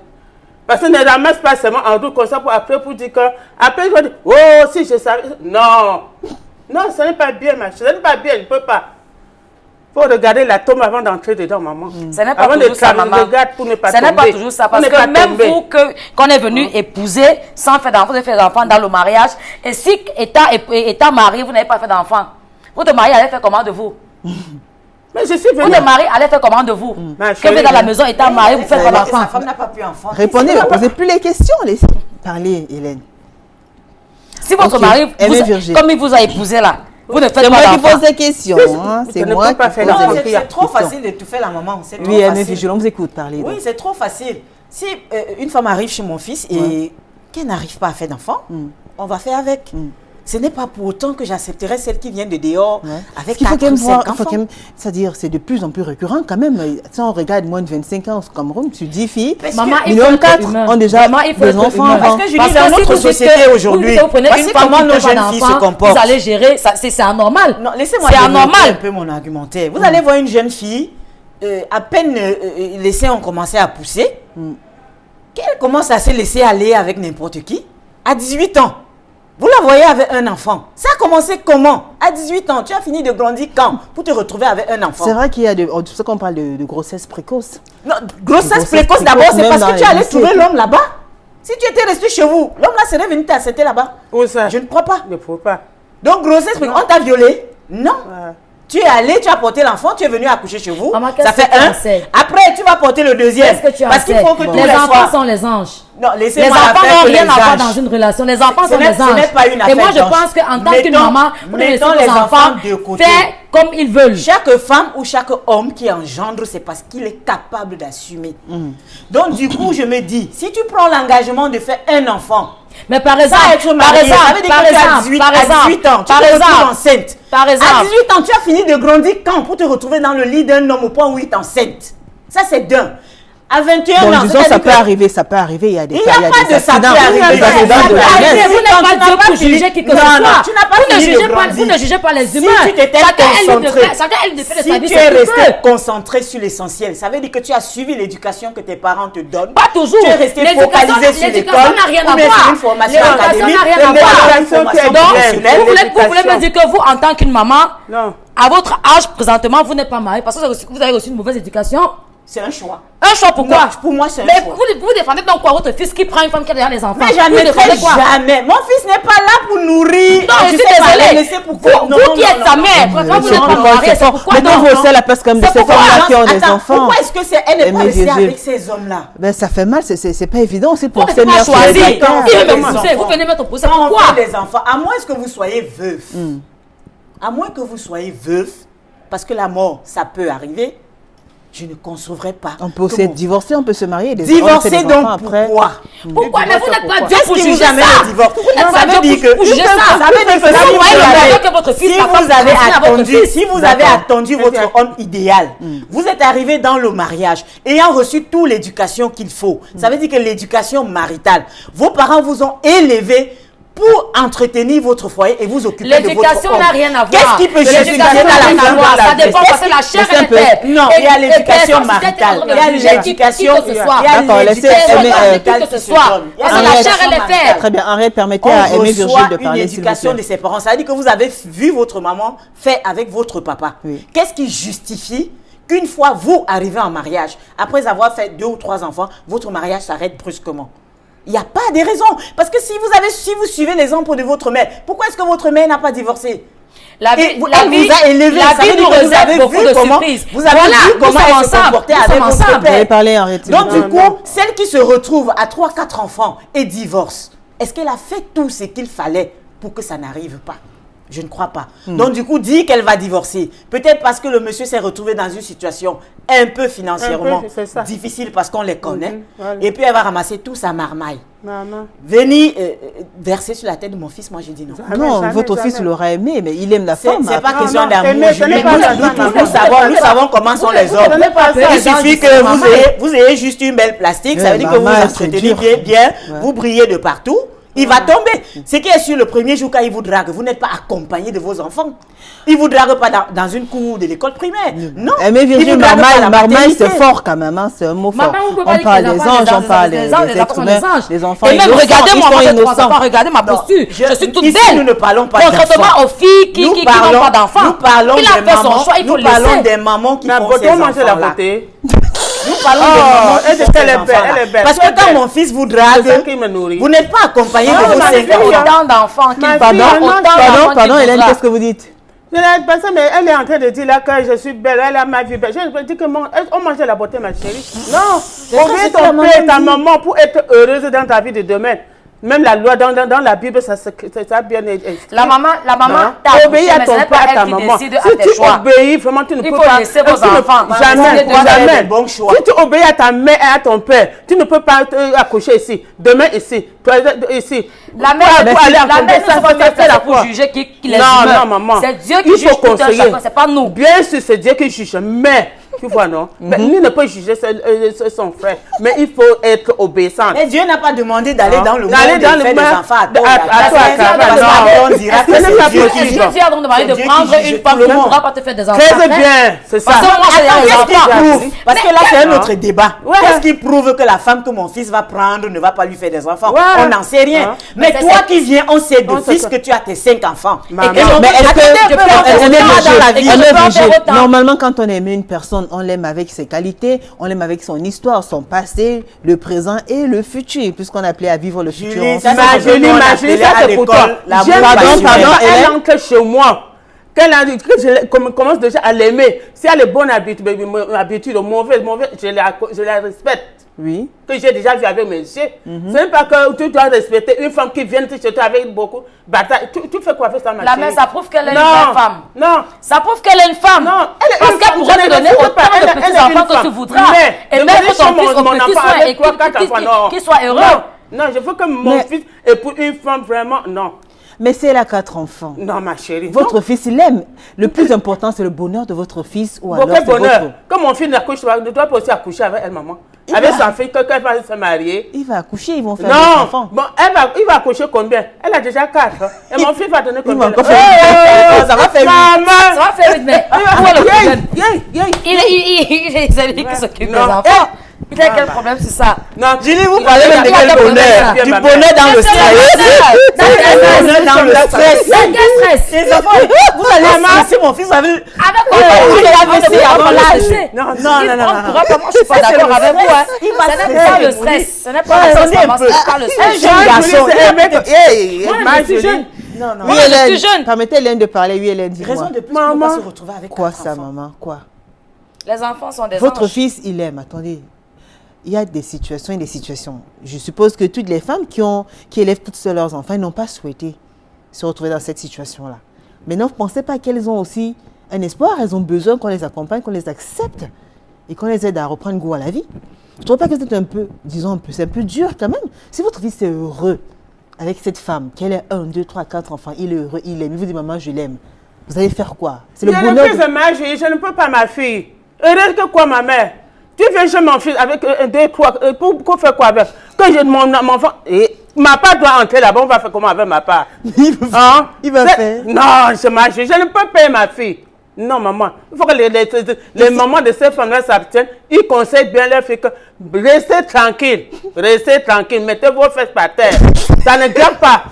Parce que ne ramasse pas seulement en route comme ça pour après, pour dire que. Après, je dis, oh, si je savais. Non. Non, ce n'est pas bien, ma chérie. Ce n'est pas bien, je ne peux pas. Il faut regarder la tombe avant d'entrer dedans, maman. Ce n'est pas Avant toujours de ça, maman. regarder pour ne pas Ce n'est pas tomber. toujours ça. Pour Parce ne que pas même tomber. vous, qu'on est venu épouser sans faire d'enfant, vous avez fait d'enfant dans le mariage. Et si étant marié, vous n'avez pas fait d'enfant, votre mari allait faire comment de vous? Mais je suis Vous, venue. le mari, allez faire comment de vous? Ma Que vous êtes dans la chérie, maison, étant marié, vous faites pas Sa d'enfant. femme n'a pas pu enfanter. Répondez, ne posez plus les questions. Laissez parler, Hélène. Si votre Ok. mari, Aimée Virginie. comme il vous a épousé là, vous ne faites C'est moi pas qui d'enfant. pose les questions. hein. Vous C'est ne moi pouvez pas qui faire pose d'enfant. les Non, questions. c'est trop facile de tout faire la maman. C'est trop Oui, Aimée facile. Virginie, on vous écoute parler. Oui, donc. c'est trop facile. Si une femme arrive chez mon fils et qu'elle n'arrive pas à faire d'enfant, on va faire avec. Ce n'est pas pour autant que j'accepterai celle qui vient de dehors Ouais. avec Il faut 4 quand même ou 5 voir, il faut enfants. quand même- c'est-à-dire, c'est de plus en plus récurrent quand même. Si on regarde moins de 25 ans au Cameroun, tu dis filles, Parce Maman, que- il faut minimum être 4 humain. ont déjà Maman, il faut des être enfants humain. avant. Parce que je Parce dis, dans que si notre vous dites société que aujourd'hui, vous prenez voici une femme comment qui nos ne fait pas jeunes filles se d'enfant, comportent. vous allez gérer, c'est anormal. Non, laissez-moi C'est développer anormal. un peu mon argumentaire. Vous allez voir une jeune fille, à peine les seins ont commencé à pousser, qu'elle commence à se laisser aller avec n'importe qui, à 18 ans. Vous la voyez avec un enfant. Ça a commencé comment? À 18 ans, tu as fini de grandir quand pour te retrouver avec un enfant? C'est vrai qu'il y a de, c'est pour ça qu'on parle de grossesse précoce. Non, grossesse Grossesse précoce précoce, d'abord, c'est même parce dans que tu les allais lycées. trouver l'homme là-bas. Si tu étais resté chez vous, l'homme là serait venu t'accepter là-bas. Où ça? Je ne crois pas. Ne faut pas. Donc, grossesse précoce, on t'a violé? Non. Ouais. Tu es allé, tu as porté l'enfant, tu es venu accoucher chez vous. Maman, Ça qu'est-ce fait que tu un. en sais? Après, tu vas porter le deuxième. Qu'est-ce que tu en Parce qu'il sais? faut que tous Les les enfants soirs. sont les anges. Non, Les laissez-moi enfants faire n'ont que rien les à voir anges. dans une relation. Les enfants Ce sont n'est- des ce n'est anges. pas une Et affaire moi, je d'ange. pense qu'en tant qu'une Mettons- maman, vous devez laisser mettons les vos enfants enfants de côté. faire comme ils veulent. Chaque femme ou chaque homme qui engendre, c'est parce qu'il est capable d'assumer. Donc, du coup, je me dis, si tu prends l'engagement de faire un enfant, Mais par exemple, ça, être marié, ça veut dire que tu as 18 ans, tu te retrouves enceinte. par À exemple, 18 ans, tu as fini de grandir quand pour te retrouver dans le lit d'un homme au point où il est enceinte? Ça, c'est d'un. À 21 Bon, ans, disons, c'est-à-dire ça peut que- arriver, ça peut arriver. Il y a des Il cas, n'y a pas des de ça peut accidents, arriver. des accidents Ça de peut jeunesse. arriver. vous n'êtes Quand pas tu n'as Dieu pas pour fini- juger qui que Non, ce non, soit. tu n'as pas Vous ne fini de jugez pas, grandir. vous ne jugez pas les Si humains. tu t'étais Chacun est libre de concentré, faire, chacun est libre de faire de sa si vie tu ce es qu'il resté veut. concentré sur l'essentiel, ça veut dire que tu as suivi l'éducation que tes parents te donnent. Pas toujours. Tu es resté focalisé sur l'école. n'a rien ou à bien sur voir. une formation L'éducation académique. n'a rien à mais voir. pas une L'éducation formation qui est Donc, professionnelle. vous voulez me dire que vous, en tant qu'une maman, Non. à votre âge présentement, vous n'êtes pas marié parce que vous avez reçu une mauvaise éducation. C'est un choix. Un choix pourquoi? Non, pour moi, c'est un Mais choix. vous défendez donc quoi votre fils qui prend une femme qui a déjà les enfants? Mais Vous j'admettrai défendez quoi? jamais. Mon fils n'est pas là pour nourrir. Non, je Tu suis sais pas, désolée. laisser pour Vous qui êtes sa mère, quand vous n'êtes pas marié, c'est pourquoi Mettons non? vous aussi à la place comme de C'est ces pourquoi- femmes-là qui ont des Attends, enfants. pourquoi est-ce que elle n'est pas Aimée restée Virginie. avec ces hommes-là? Ben, ça fait mal, c'est pas évident aussi pour Vous ces n'avez pas mères. choisi. qui- Quand on Il fait veut des me pousser, enfants. vous venez mettre au pouce. Quand on Pourquoi? fait des enfants, à moins que vous soyez veuf, à moins que vous soyez veuf, parce que la mort, ça peut arriver, je ne concevrai pas. On peut aussi que être mon- divorcé, on peut se marier. on fait Divorcer des donc enfants après. pourquoi? Pourquoi? Mais vous n'êtes pas Dieu Qu'est-ce pour qui juger vous amène ça. au divorce? Vous n'êtes Ça pas veut Dieu dire que pour juger ça. ça veut dire que Vous si vous voyez le avez- malheur que votre fils si n'a pas vous avez transmis à votre attendu, fils. si vous avez D'accord. attendu votre homme idéal, vous êtes arrivé dans le mariage, ayant reçu toute l'éducation qu'il faut. Ça veut dire que l'éducation maritale, vos parents vous ont élevé pour entretenir votre foyer et vous occuper de votre L'éducation homme. n'a rien à voir. Qu'est-ce qui peut justifier L'éducation n'a rien à voir. Ça dépend parce que la chair Laissez un est peu. faite. Non, il y a l'éducation maritale. Il y a l'éducation. que ce soit. D'accord, laissez Aimée, que ce soit. Parce que la Henriette. chair, elle est faite. Très bien, Henriette, permettez On à Aimée reçoit Virginie de une parler, s'il vous éducation de plaît. ses parents. Ça veut dire que vous avez vu votre maman faire avec votre papa. Oui. Qu'est-ce qui justifie qu'une fois vous arrivez en mariage, après avoir fait 2 ou 3 enfants, votre mariage s'arrête brusquement? Il n'y a pas de raison. Parce que si vous suivez l'exemple de votre mère, pourquoi est-ce que votre mère n'a pas divorcé? La vie, Et vous- la elle vie, vous a élevé. la Ça veut vie dire nous que vous réserve avez beaucoup vu de comment- surprises. Vous avez Voilà, vu nous comment sommes elle se ensemble, comportait nous avec sommes votre ensemble. Vous allez père. parler, Henriette. Donc du Non, coup, non. celle qui se retrouve à 3-4 enfants et divorce, est-ce qu'elle a fait tout ce qu'il fallait pour que ça n'arrive pas? Je ne crois pas. Donc du coup, dit qu'elle va divorcer. Peut-être parce que le monsieur s'est retrouvé dans une situation un peu financièrement Un peu, c'est ça. difficile parce qu'on les connaît. Voilà. Et puis elle va ramasser tout sa marmaille. Maman. Venir verser sur la tête de mon fils, moi je dis non. Non, Jamais, votre fils jamais. l'aurait aimé, mais il aime la C'est femme. pas après. question non, d'amour. aimer, ce Julie. n'est pas Nous, la nous, femme, nous, maman. nous savons comment sont les hommes. donnez pas ça Il aux gens suffit qui sont que maman. vous ayez juste une belle plastique, ça Ouais, veut dire que vous maman, c'est entretenez dur. bien, Ouais. vous brillez de partout. Il va tomber. Ce qui est sûr, le premier jour quand il vous drague, vous n'êtes pas accompagné de vos enfants. Il vous drague pas dans une cour de l'école primaire. Non. Aimée Il Virginie, vous drague pas à la marmaille, maternité. c'est fort quand même, hein, c'est un mot fort. Maman, vous pouvez pas On dire parle que les des enfants, anges, on parle les des enfants, les êtres enfants, humains, les anges. les enfants Et même, innocents, regardez ils moi, sont moi, j'ai 3 innocents. enfants, regardez ma Non, posture. Je suis toute ici, belle. nous ne parlons pas Contrairement d'enfants. aux filles qui n'ont pas d'enfants. Nous parlons Il a des fait son mamans, choix, il faut nous le parlons laisser. des mamans qui La font beauté, ces on mange la enfants-là. beauté. Nous parlons Oh, des mamans qui elle font est ces belle, enfants-là. elle est belle, Parce elle que est quand belle. mon fils vous C'est ça drague, qui me nourrit. vous n'êtes pas accompagné Ah, de vos ma 5 fille, enfants. Autant d'enfants qu'il Ma va fille, donc non, autant d'enfants Pardon, qu'il Hélène, voudra. qu'est-ce que vous dites? Parce mais elle est en train de dire là que je suis belle, elle a ma vie belle. Je me dis que on mange la beauté, ma chérie. Non, oublie ton père et ta maman pour être heureuse dans ta vie de demain. Même la loi dans la Bible, ça bien été. La maman t'a obéis à ton père, à ta maman. Si tu obéis, vraiment, tu ne peux pas. Il faut laisser vos enfants. Jamais. Si tu obéis à ta mère et à ton père, tu ne peux pas accoucher ici. Demain, ici. Toi, ici. La mère, c'est pour juger qui les humains. Non, maman. C'est Dieu qui juge tout un chacun, c'est pas nous. Bien sûr, c'est Dieu qui juge, mais... Tu vois, non? Mais lui ne peut juger son frère. Mais il faut être obéissant. Mais Dieu n'a pas demandé d'aller dans le monde et faire des enfants à toi. Dieu a donc demandé de prendre une femme qui ne pourra pas te faire des enfants. Très bien, c'est ça. Parce que là, c'est un autre débat. Qu'est-ce qui prouve que la femme que mon fils va prendre ne va pas lui faire des enfants? On n'en sait rien. Mais toi qui viens, on sait d'office que tu as tes 5 enfants. Mais est-ce que normalement, quand on aime une personne, on l'aime avec ses qualités, on l'aime avec son histoire, son passé, le présent et le futur, puisqu'on est appelé à vivre le futur. Julie, ça c'est pour toi. Elle entre chez moi. Que je commence déjà à l'aimer. Si elle est bonne habitude, mauvaise, je la respecte. Oui. Que j'ai déjà vu avec mes yeux. Ce n'est pas que tu dois respecter une femme qui vient chez toi avec beaucoup de bataille. Tu fais quoi avec ça, ma chérie? La mère, ça prouve qu'elle est une vraie femme. Non. Ça prouve qu'elle est une femme. Non. Parce qu'elle pourrait te donner autant de petits enfants que tu voudras. Et mettre ton fils au petit soin et qu'il soit heureux. Non, je veux que mon fils épouse une femme vraiment. Non. Mais si elle a 4 enfants. Non, ma chérie. Votre fils, il aime. Le plus important, c'est le bonheur de votre fils ou alors quel bonheur? Comme mon fils n'accouche pas, ne doit pas aussi accoucher avec elle, maman. Avec sa fille, quand elle va se marier. Il va accoucher, ils vont faire des enfants. Bon, il va accoucher combien? Elle a déjà 4. Et mon fils va donner combien? Ça va faire 8. Ça va faire 8, mais où est le problème? C'est lui qui s'occupe des enfants. Il a quel problème sur ça? Non, Julie, vous parlez même de quel bonheur? Du bonheur dans le stress. Dans le stress. Dans quel stress? Les enfants, vous allez stresser mon fils avec... Avec quoi? avant l'âge. Non. Moi, je suis pas d'accord avec vous. Ce n'est pas le stress. Ce n'est pas le stress. Un jeune garçon. Moi, je suis jeune. Oui, Hélène, permettez Hélène de parler. Oui, Hélène, dis-moi. Raison de plus pour ne pas se retrouver avec quoi ça, maman? Quoi? Les enfants sont des Votre fils, il aime. Attendez. Il y a des situations et des situations. Je suppose que toutes les femmes qui élèvent toutes seules leurs enfants n'ont pas souhaité se retrouver dans cette situation-là. Mais non, vous ne pensez pas qu'elles ont aussi un espoir? Elles ont besoin qu'on les accompagne, qu'on les accepte et qu'on les aide à reprendre goût à la vie. Je ne trouve pas que c'est un peu, disons c'est un peu dur quand même. Si votre fils est heureux avec cette femme, qu'elle ait 1, 2, 3, 4 enfants, il est heureux, il aime, il vous dit maman, je l'aime. Vous allez faire quoi? C'est le bonheur. Je ne peux pas ma fille. Heureuse que quoi, ma mère? Tu viens chez mon fils avec 2, 3, pour faire quoi avec? Que j'ai mon enfant, et ma part doit entrer là-bas, on va faire comment avec ma part? Il va faire. Non, je ne peux pas payer ma fille. Non, maman. Il faut que les mamans de ces femmes-là s'abstiennent. Ils conseillent bien leur fille que restez tranquille. Restez tranquille. Mettez vos fesses par terre. Ça ne grappe pas.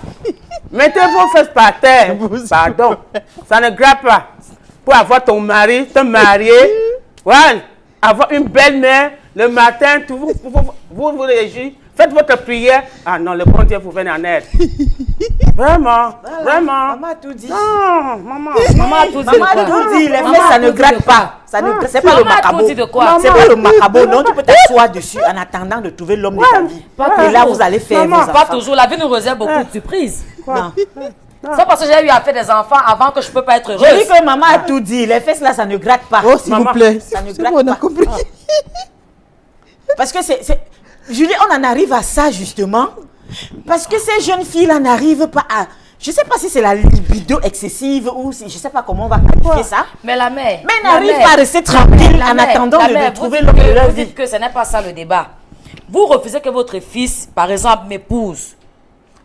Mettez vos fesses par terre. Pardon. Ça ne grappe pas. Pour avoir ton mari, te marier. Voilà. Avoir une belle-mère, le matin, vous réagissez, faites votre prière. Ah non, le bon Dieu vous vient en aide. Vraiment, vraiment. Maman a tout dit. Non, maman. Maman a tout dit. Maman a tout dit. Les fesses, ça ne gratte pas. C'est pas le macabo. C'est pas le macabo. Non, tu peux t'asseoir dessus en attendant de trouver l'homme de ta vie. Et là, vous allez faire vos enfants. Pas toujours. La vie nous réserve beaucoup de surprises. Non. C'est parce que j'ai eu à faire des enfants avant que je ne peux pas être heureuse. Je dis que maman a tout dit. Les fesses là, ça ne gratte pas. Oh, s'il vous plaît. Ça ne gratte pas. Compris. Parce que Julie, on en arrive à ça justement. Parce que ces jeunes filles là n'arrivent pas à... Je ne sais pas si c'est la libido excessive ou si... Je ne sais pas comment on va qualifier ça. Mais la mère... Mais n'arrive pas à rester tranquille en attendant de retrouver l'homme de leur vie. Vous dites que ce n'est pas ça le débat. Vous refusez que votre fils, par exemple, m'épouse.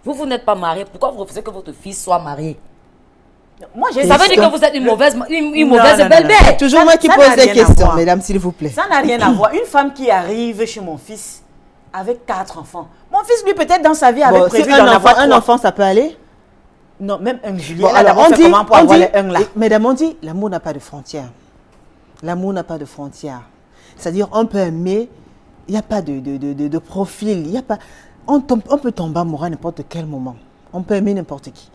Vous n'êtes pas marié. Pourquoi vous refusez que votre fils soit marié? Moi, ça veut dire que vous êtes une mauvaise belle-mère. Toujours moi qui pose des questions, mesdames, s'il vous plaît. Ça n'a rien à voir. Une femme qui arrive chez mon fils avec 4 enfants. Mon fils, lui, peut-être dans sa vie, avait prévu d'en avoir 3. Un enfant, ça peut aller? Non, même un Julien. Bon, alors, on dit, comment pour avoir les là. Mesdames, on dit, l'amour n'a pas de frontières. L'amour n'a pas de frontières. C'est-à-dire, on peut aimer, il n'y a pas de profil, il n'y a pas... On peut tomber amoureux à n'importe quel moment. On peut aimer n'importe qui.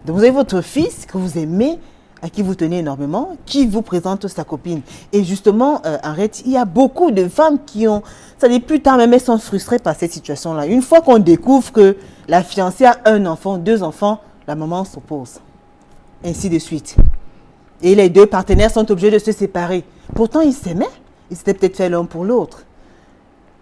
Donc vous avez votre fils que vous aimez à qui vous tenez énormément, qui vous présente sa copine. Et justement, Henriette, il y a beaucoup de femmes qui ont, ça dit plus tard, même elles sont frustrées par cette situation-là. Une fois qu'on découvre que la fiancée a 1 enfant, 2 enfants, la maman s'oppose. Ainsi de suite. Et les 2 partenaires sont obligés de se séparer. Pourtant, ils s'aimaient. Ils s'étaient peut-être fait l'un pour l'autre.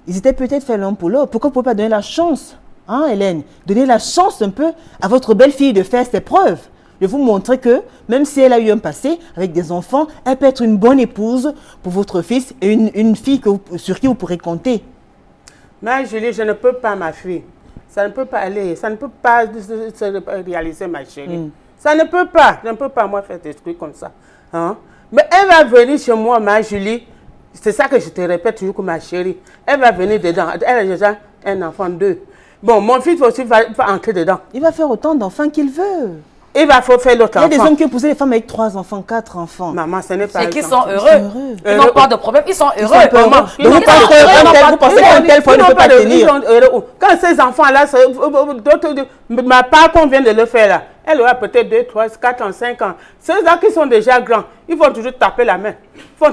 Pourquoi vous ne pouvez pas donner la chance, hein, Hélène, donner la chance un peu à votre belle-fille de faire ses preuves, de vous montrer que, même si elle a eu un passé avec des enfants, elle peut être une bonne épouse pour votre fils et une fille sur qui vous pourrez compter. Mais Julie, je ne peux pas, ma fille. Ça ne peut pas aller. Ça ne peut pas se réaliser, ma chérie. Ça ne peut pas. Je ne peux pas, moi, faire des trucs comme ça. Hein? Mais elle va venir chez moi, ma Julie. C'est ça que je te répète toujours, ma chérie. Elle va venir dedans. Elle a déjà un enfant, 2. Bon, mon fils aussi va entrer dedans. Il va faire autant d'enfants qu'il veut. Il va faire l'autre enfant. Il y a des hommes qui épousaient les femmes avec 3 enfants, 4 enfants. Maman, ce n'est pas... Et qui sont heureux. Ils n'ont pas de problème. Ils sont heureux. Maman, vous pensez qu'un tel fois ne peut pas tenir. Quand ces enfants-là, ma part qu'on vient de le faire là, elle aura peut-être 2, 3, 4 ans, 5 ans. Ceux-là qui sont déjà grands, ils vont toujours taper la main. Ils vont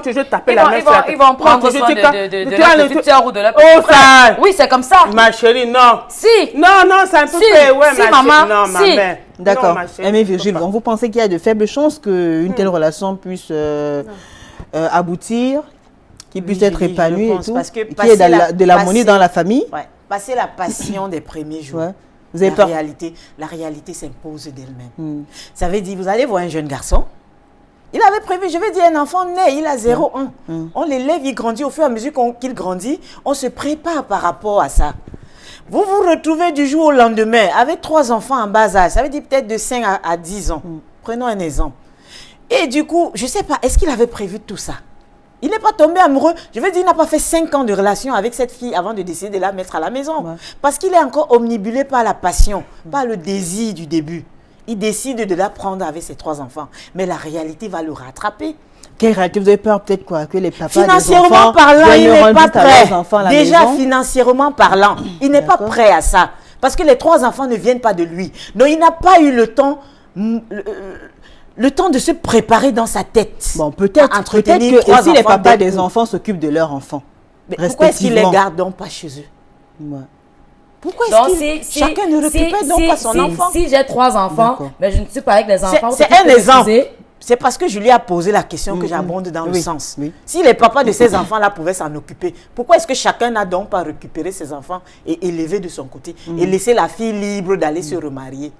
Ils vont prendre soin de leur petite soeur ou de leur petit frère. Oui, c'est comme ça. Ma chérie, non. Si. Non, ça ne peut pas. Ouais, si, maman. Non, ma mère. D'accord. Aimé Virgile, vous pensez qu'il y a de faibles chances qu'une telle relation puisse aboutir, qu'il puisse être épanoui et tout, qu'il y ait de l'harmonie dans la famille? Ouais. Passer la passion des premiers jours. Ouais. Vous avez peur? La réalité s'impose d'elle-même. Ça veut dire, vous allez voir un jeune garçon, il avait prévu, je vais dire, un enfant né, il a 0 ans. On l'élève, il grandit, au fur et à mesure qu'il grandit, on se prépare par rapport à ça. Vous vous retrouvez du jour au lendemain avec 3 enfants en bas âge, ça veut dire peut-être de 5 à 10 ans. Prenons un exemple. Et du coup, je ne sais pas, est-ce qu'il avait prévu tout ça? Il n'est pas tombé amoureux. Je veux dire, il n'a pas fait 5 ans de relation avec cette fille avant de décider de la mettre à la maison. Ouais. Parce qu'il est encore omnibulé par la passion, par le désir du début. Il décide de la prendre avec ses 3 enfants. Mais la réalité va le rattraper. Quelle réalité? Vous avez peur peut-être quoi? Que les papas financièrement parlant, il n'est pas prêt. Déjà, financièrement parlant, il n'est pas prêt à ça. Parce que les 3 enfants ne viennent pas de lui. Donc, il n'a pas eu le temps... Le temps de se préparer dans sa tête. Bon, peut-être que aussi les papas des enfants s'occupent de leurs enfants. Mais pourquoi est-ce qu'ils les gardent donc pas chez eux? Ouais. Pourquoi est-ce que chacun ne récupère donc pas son enfant? Si j'ai 3 enfants, mais je ne suis pas avec les enfants. C'est un exemple. C'est parce que je lui ai posé la question que j'abonde dans le sens. Oui. Si les papas de ces enfants-là pouvaient s'en occuper, pourquoi est-ce que chacun n'a donc pas récupéré ses enfants et élevé de son côté et laissé la fille libre d'aller se remarier?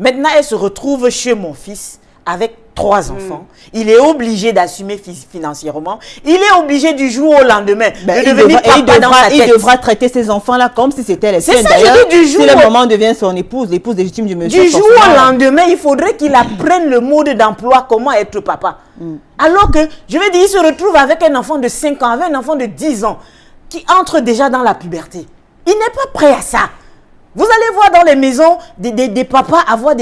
Maintenant, elle se retrouve chez mon fils avec 3 enfants, il est obligé d'assumer financièrement, il est obligé du jour au lendemain de devenir papa dans sa tête. Il devra traiter ses enfants-là comme si c'était les siens. C'est ça, je dis du jour. Si le maman devient son épouse, l'épouse légitime du monsieur. Du jour au lendemain, il faudrait qu'il apprenne le mode d'emploi, comment être papa. Alors que, je vais dire, il se retrouve avec un enfant de 5 ans, avec un enfant de 10 ans, qui entre déjà dans la puberté. Il n'est pas prêt à ça. Vous allez voir dans les maisons des papas avoir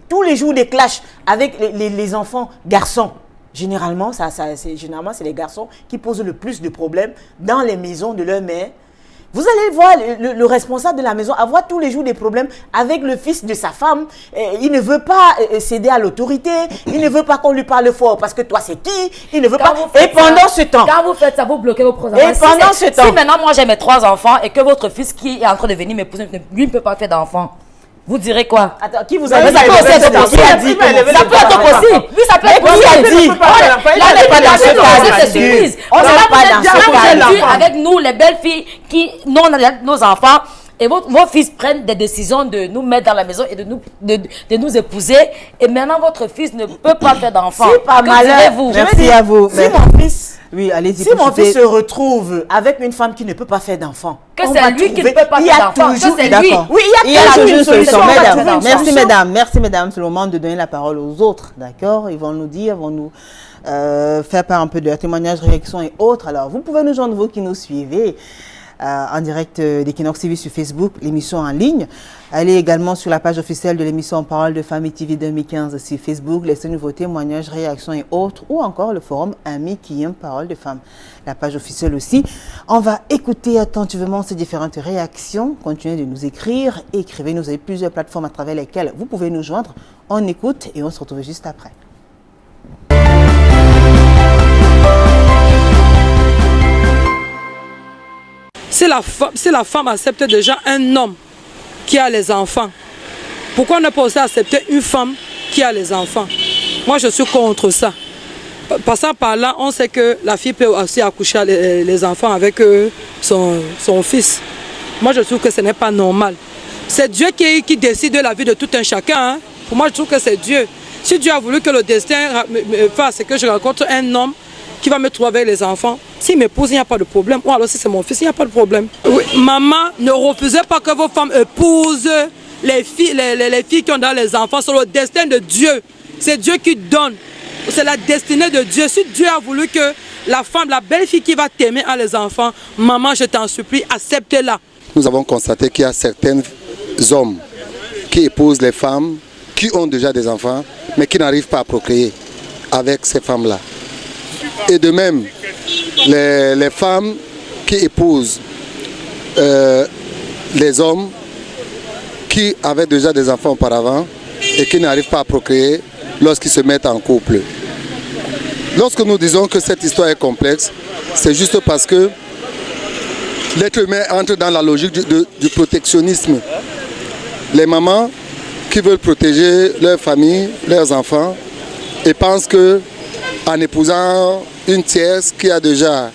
tous les jours des clashs avec les enfants garçons. Généralement, c'est les garçons qui posent le plus de problèmes dans les maisons de leur mère. Vous allez voir le responsable de la maison avoir tous les jours des problèmes avec le fils de sa femme. Il ne veut pas céder à l'autorité. Il ne veut pas qu'on lui parle fort parce que toi, c'est qui? Il ne veut pas. Et pendant ce temps. Quand vous faites ça, vous bloquez vos enfants. Et pendant ce temps. Si maintenant, moi, j'ai mes 3 enfants et que votre fils qui est en train de venir m'épouser, lui ne peut pas faire d'enfant. Vous direz quoi? Attends, qui vous a dit? Ça peut être possible. Ça peut être possible. Oui, ça peut être possible. Là, on n'est pas dans ce cas. On n'est pas dans ce cas. Avec nous, les belles filles qui, nous, on a nos enfants, et vos fils prennent des décisions de nous mettre dans la maison et de nous épouser. Et maintenant, votre fils ne peut pas faire d'enfant. Si par malheur, merci à vous. Si mon fils... Oui, allez-y. Si mon fils se retrouve avec une femme qui ne peut pas faire d'enfant, que c'est lui qui ne peut pas faire d'enfant, que c'est lui. Oui, il y a toujours une solution. Merci mesdames, c'est le moment de donner la parole aux autres, d'accord? Ils vont nous dire, vont nous faire part un peu de leurs témoignages, réactions et autres. Alors, vous pouvez nous joindre, vous qui nous suivez en direct d'Equinox TV sur Facebook, l'émission en ligne. Allez également sur la page officielle de l'émission Parole de Famille TV 2015 sur Facebook, laissez-nous vos témoignages, réactions et autres, ou encore le forum Amis qui aiment Parole de Femmes, la page officielle aussi. On va écouter attentivement ces différentes réactions. Continuez de nous écrire, écrivez-nous. Vous avez plusieurs plateformes à travers lesquelles vous pouvez nous joindre. On écoute et on se retrouve juste après. la femme accepte déjà un homme qui a les enfants, pourquoi ne pas aussi accepter une femme qui a les enfants? Moi, je suis contre ça. Passant par là, on sait que la fille peut aussi accoucher les enfants avec son fils. Moi, je trouve que ce n'est pas normal. C'est Dieu qui décide de la vie de tout un chacun. Hein. Pour moi, je trouve que c'est Dieu. Si Dieu a voulu que le destin me fasse que je rencontre un homme qui va me trouver avec les enfants, s'il m'épouse, il n'y a pas de problème. Ou alors si c'est mon fils, il n'y a pas de problème. Oui, maman, ne refusez pas que vos femmes épousent les filles qui ont dans les enfants. C'est le destin de Dieu. C'est Dieu qui donne. C'est la destinée de Dieu. Si Dieu a voulu que la femme, la belle fille qui va t'aimer à les enfants, maman, je t'en supplie, acceptez-la. Nous avons constaté qu'il y a certains hommes qui épousent les femmes qui ont déjà des enfants, mais qui n'arrivent pas à procréer avec ces femmes-là. Et de même, les femmes qui épousent les hommes qui avaient déjà des enfants auparavant et qui n'arrivent pas à procréer lorsqu'ils se mettent en couple. Lorsque nous disons que cette histoire est complexe, c'est juste parce que l'être humain entre dans la logique du protectionnisme. Les mamans qui veulent protéger leur famille, leurs enfants, et pensent que en épousant une tierce qui a déjà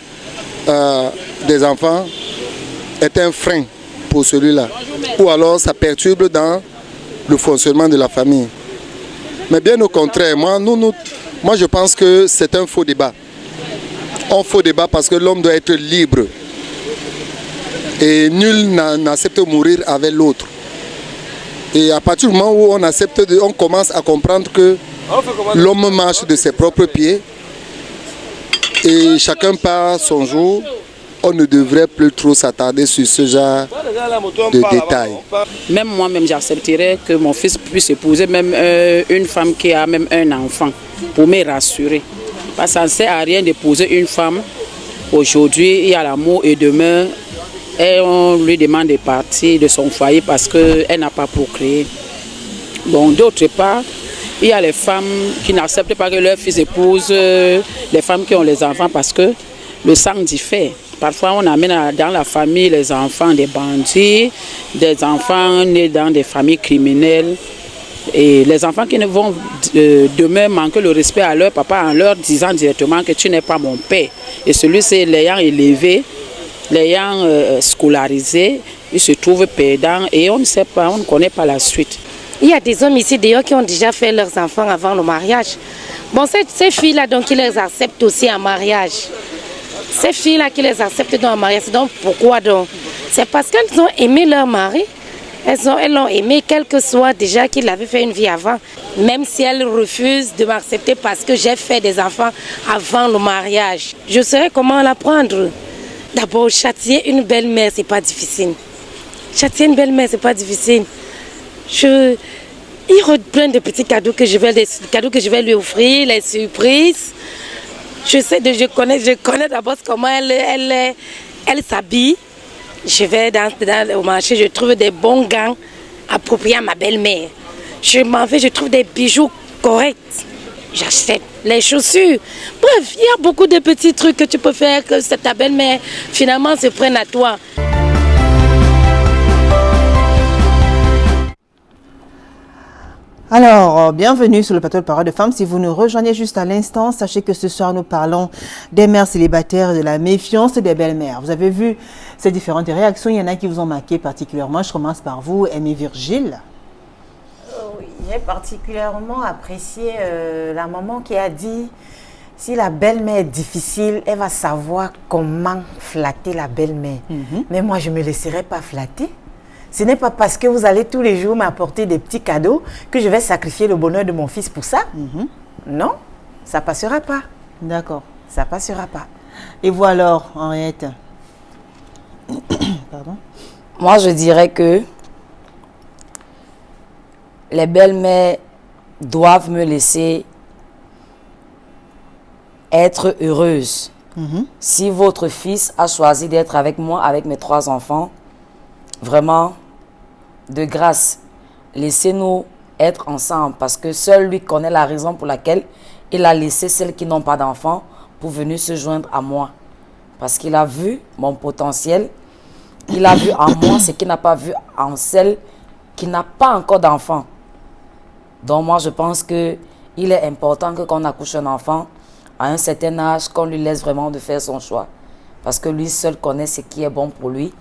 des enfants est un frein pour celui-là. Ou alors ça perturbe dans le fonctionnement de la famille. Mais bien au contraire, moi je pense que c'est un faux débat. Un faux débat parce que l'homme doit être libre. Et nul n'accepte de mourir avec l'autre. Et à partir du moment où on commence à comprendre que l'homme marche de ses propres pieds et chacun part son jour, on ne devrait plus trop s'attarder sur ce genre de détails. Même moi-même, j'accepterais que mon fils puisse épouser même une femme qui a même un enfant, pour me rassurer. Parce que ça ne sert à rien d'épouser une femme. Aujourd'hui, il y a l'amour et demain, on lui demande de partir de son foyer parce qu'elle n'a pas procréé. Donc d'autre part, il y a les femmes qui n'acceptent pas que leurs fils épousent les femmes qui ont les enfants parce que le sang diffère. Parfois, on amène dans la famille les enfants des bandits, des enfants nés dans des familles criminelles. Et les enfants qui ne vont demain manquer le respect à leur papa en leur disant directement que tu n'es pas mon père. Et celui-ci, l'ayant élevé, l'ayant scolarisé, il se trouve perdant et on ne sait pas, on ne connaît pas la suite. Il y a des hommes ici d'ailleurs qui ont déjà fait leurs enfants avant le mariage. Bon, ces filles-là, donc, ils les acceptent aussi en mariage. Ces filles-là qui les acceptent dans le mariage, donc pourquoi donc? C'est parce qu'elles ont aimé leur mari. Elles l'ont aimé, quel que soit déjà qu'il avait fait une vie avant. Même si elles refusent de m'accepter parce que j'ai fait des enfants avant le mariage. Je saurais comment la prendre. D'abord, châtier une belle-mère, c'est pas difficile. Châtier une belle-mère, c'est pas difficile. Il y aura plein de petits cadeaux que je vais lui offrir, les surprises. Je connais d'abord comment elle s'habille. Je vais au marché, je trouve des bons gants appropriés à ma belle-mère. Je m'en vais, je trouve des bijoux corrects. J'achète les chaussures. Bref, il y a beaucoup de petits trucs que tu peux faire que ta belle-mère finalement se prenne à toi. Alors, bienvenue sur le plateau de Parole de Femmes. Si vous nous rejoignez juste à l'instant, sachez que ce soir, nous parlons des mères célibataires et de la méfiance des belles-mères. Vous avez vu ces différentes réactions. Il y en a qui vous ont marqué particulièrement. Je commence par vous, Aimée Virgile. Oui, j'ai particulièrement apprécié la maman qui a dit si la belle-mère est difficile, elle va savoir comment flatter la belle-mère. Mais moi, je ne me laisserai pas flatter. Ce n'est pas parce que vous allez tous les jours m'apporter des petits cadeaux que je vais sacrifier le bonheur de mon fils pour ça. Non, ça ne passera pas. D'accord. Ça ne passera pas. Et vous alors, Henriette? Pardon? Moi, je dirais que les belles-mères doivent me laisser être heureuse. Si votre fils a choisi d'être avec moi, avec mes 3 enfants, vraiment, de grâce, laissez-nous être ensemble parce que seul lui connaît la raison pour laquelle il a laissé celles qui n'ont pas d'enfants pour venir se joindre à moi. Parce qu'il a vu mon potentiel il a vu en moi ce qu'il n'a pas vu en celle qui n'a pas encore d'enfant. Donc moi, je pense qu'il est important que quand on accouche un enfant, à un certain âge, qu'on lui laisse vraiment de faire son choix. Parce que lui seul connaît ce qui est bon pour lui.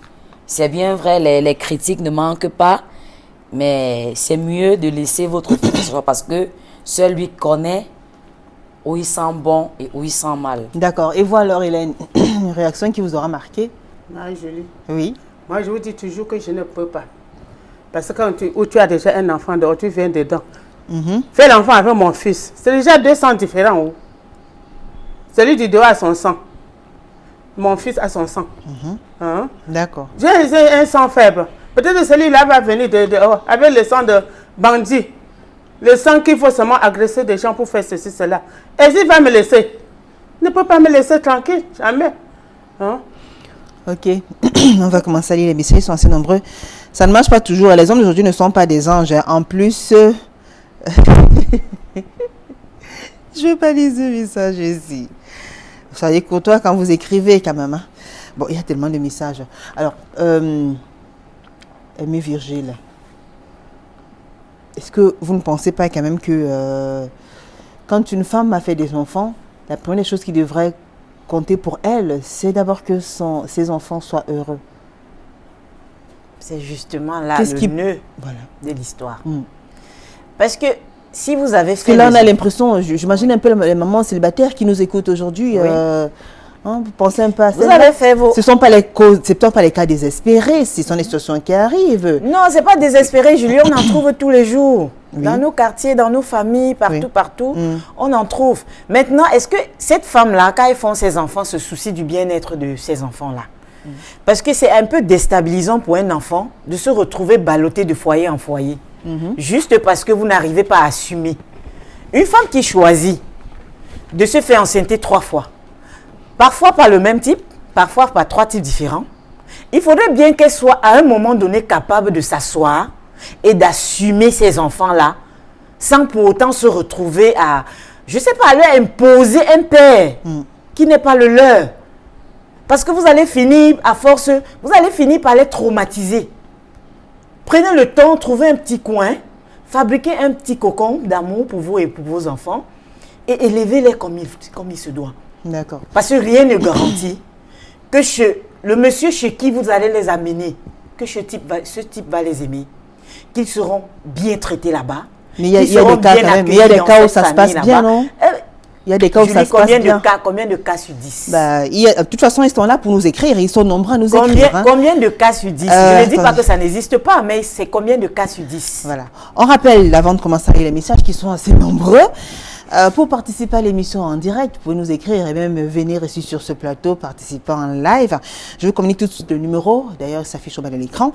C'est bien vrai, les critiques ne manquent pas, mais c'est mieux de laisser votre fils faire son choix parce que seul lui connaît où il sent bon et où il sent mal. D'accord. Et vous alors, il a une réaction qui vous aura marqué? Ah, Julie. Oui. Moi, je vous dis toujours que je ne peux pas. Parce que quand tu as déjà un enfant dehors, tu viens dedans. Fais l'enfant avec mon fils. C'est déjà 2 sangs différents. Oh. Celui du dehors a son sang. Mon fils a son sang. Hein? D'accord. J'ai un sang faible. Peut-être que celui-là va venir de dehors avec le sang de bandit. Le sang qu'il faut seulement agresser des gens pour faire ceci, cela. Et s'il va me laisser, il ne peut pas me laisser tranquille. Jamais. Hein? Ok. On va commencer à lire les messages. Ils sont assez nombreux. Ça ne marche pas toujours. Les hommes d'aujourd'hui ne sont pas des anges. En plus... Je ne veux pas lire ce message ici. Soyez courtois quand vous écrivez quand même. Hein. Bon, il y a tellement de messages. Alors, Aimé Virgile, est-ce que vous ne pensez pas quand même que quand une femme a fait des enfants, la première chose qui devrait compter pour elle, c'est d'abord que ses enfants soient heureux? C'est justement là le nœud de l'histoire. Parce que si vous avez fait... Parce que là, on a l'impression, j'imagine un peu les mamans célibataires qui nous écoutent aujourd'hui. Oui. Vous pensez un peu à ça. Vous avez fait vos... Ce ne sont pas les causes, c'est peut-être pas les cas désespérés, ce sont des situations qui arrivent. Non, ce n'est pas désespéré, Julie, on en trouve tous les jours. Oui. Dans nos quartiers, dans nos familles, partout, on en trouve. Maintenant, est-ce que cette femme-là, quand elle font ses enfants, se soucie du bien-être de ses enfants-là? Parce que c'est un peu déstabilisant pour un enfant de se retrouver ballotté de foyer en foyer. Juste parce que vous n'arrivez pas à assumer. Une femme qui choisit de se faire enceinter 3 fois, parfois par le même type, parfois par 3 types différents, il faudrait bien qu'elle soit à un moment donné capable de s'asseoir et d'assumer ces enfants-là sans pour autant se retrouver à, je ne sais pas, leur imposer un père qui n'est pas le leur. Parce que vous allez finir, à force, vous allez finir par les traumatiser. Prenez le temps, trouvez un petit coin, fabriquez un petit cocon d'amour pour vous et pour vos enfants et élevez-les comme il se doit. D'accord. Parce que rien ne garantit que le monsieur chez qui vous allez les amener, que ce type va les aimer, qu'ils seront bien traités là-bas. Mais il y a des cas quand même, il y a des cas où ça se passe bien, non? Il y a des cas où ça se passe bien. Combien de cas sur 10? De toute façon, ils sont là pour nous écrire. Ils sont nombreux à nous écrire. Hein. Combien de cas sur 10? Je ne dis pas que ça n'existe pas, mais c'est combien de cas sur 10? Voilà. On rappelle, avant de commencer à lire les messages qui sont assez nombreux, pour participer à l'émission en direct, vous pouvez nous écrire et même venir ici sur ce plateau, participer en live. Je vous communique tout de suite le numéro, d'ailleurs, il s'affiche au bas de l'écran.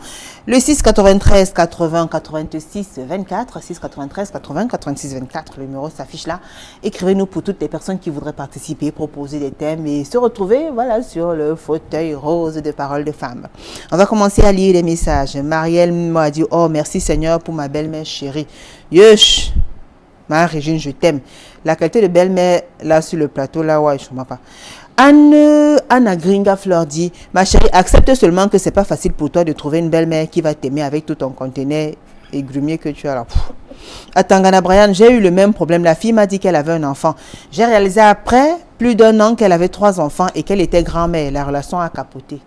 Le 6 93 80 86 24, 6 93 80 86 24, le numéro s'affiche là. Écrivez-nous pour toutes les personnes qui voudraient participer, proposer des thèmes et se retrouver, voilà, sur le fauteuil rose de Paroles de Femmes. On va commencer à lire les messages. Marielle m'a dit, oh, merci Seigneur pour ma belle-mère chérie. Yush! Marie-Régine, je t'aime. La qualité de belle-mère, là, sur le plateau, là, ouais, je ne comprends pas. Anna Gringa Fleur dit, ma chérie, accepte seulement que ce n'est pas facile pour toi de trouver une belle-mère qui va t'aimer avec tout ton conteneur et grumier que tu as là. À Tangana Brian, j'ai eu le même problème. La fille m'a dit qu'elle avait un enfant. J'ai réalisé après plus d'1 an qu'elle avait 3 enfants et qu'elle était grand-mère. La relation a capoté.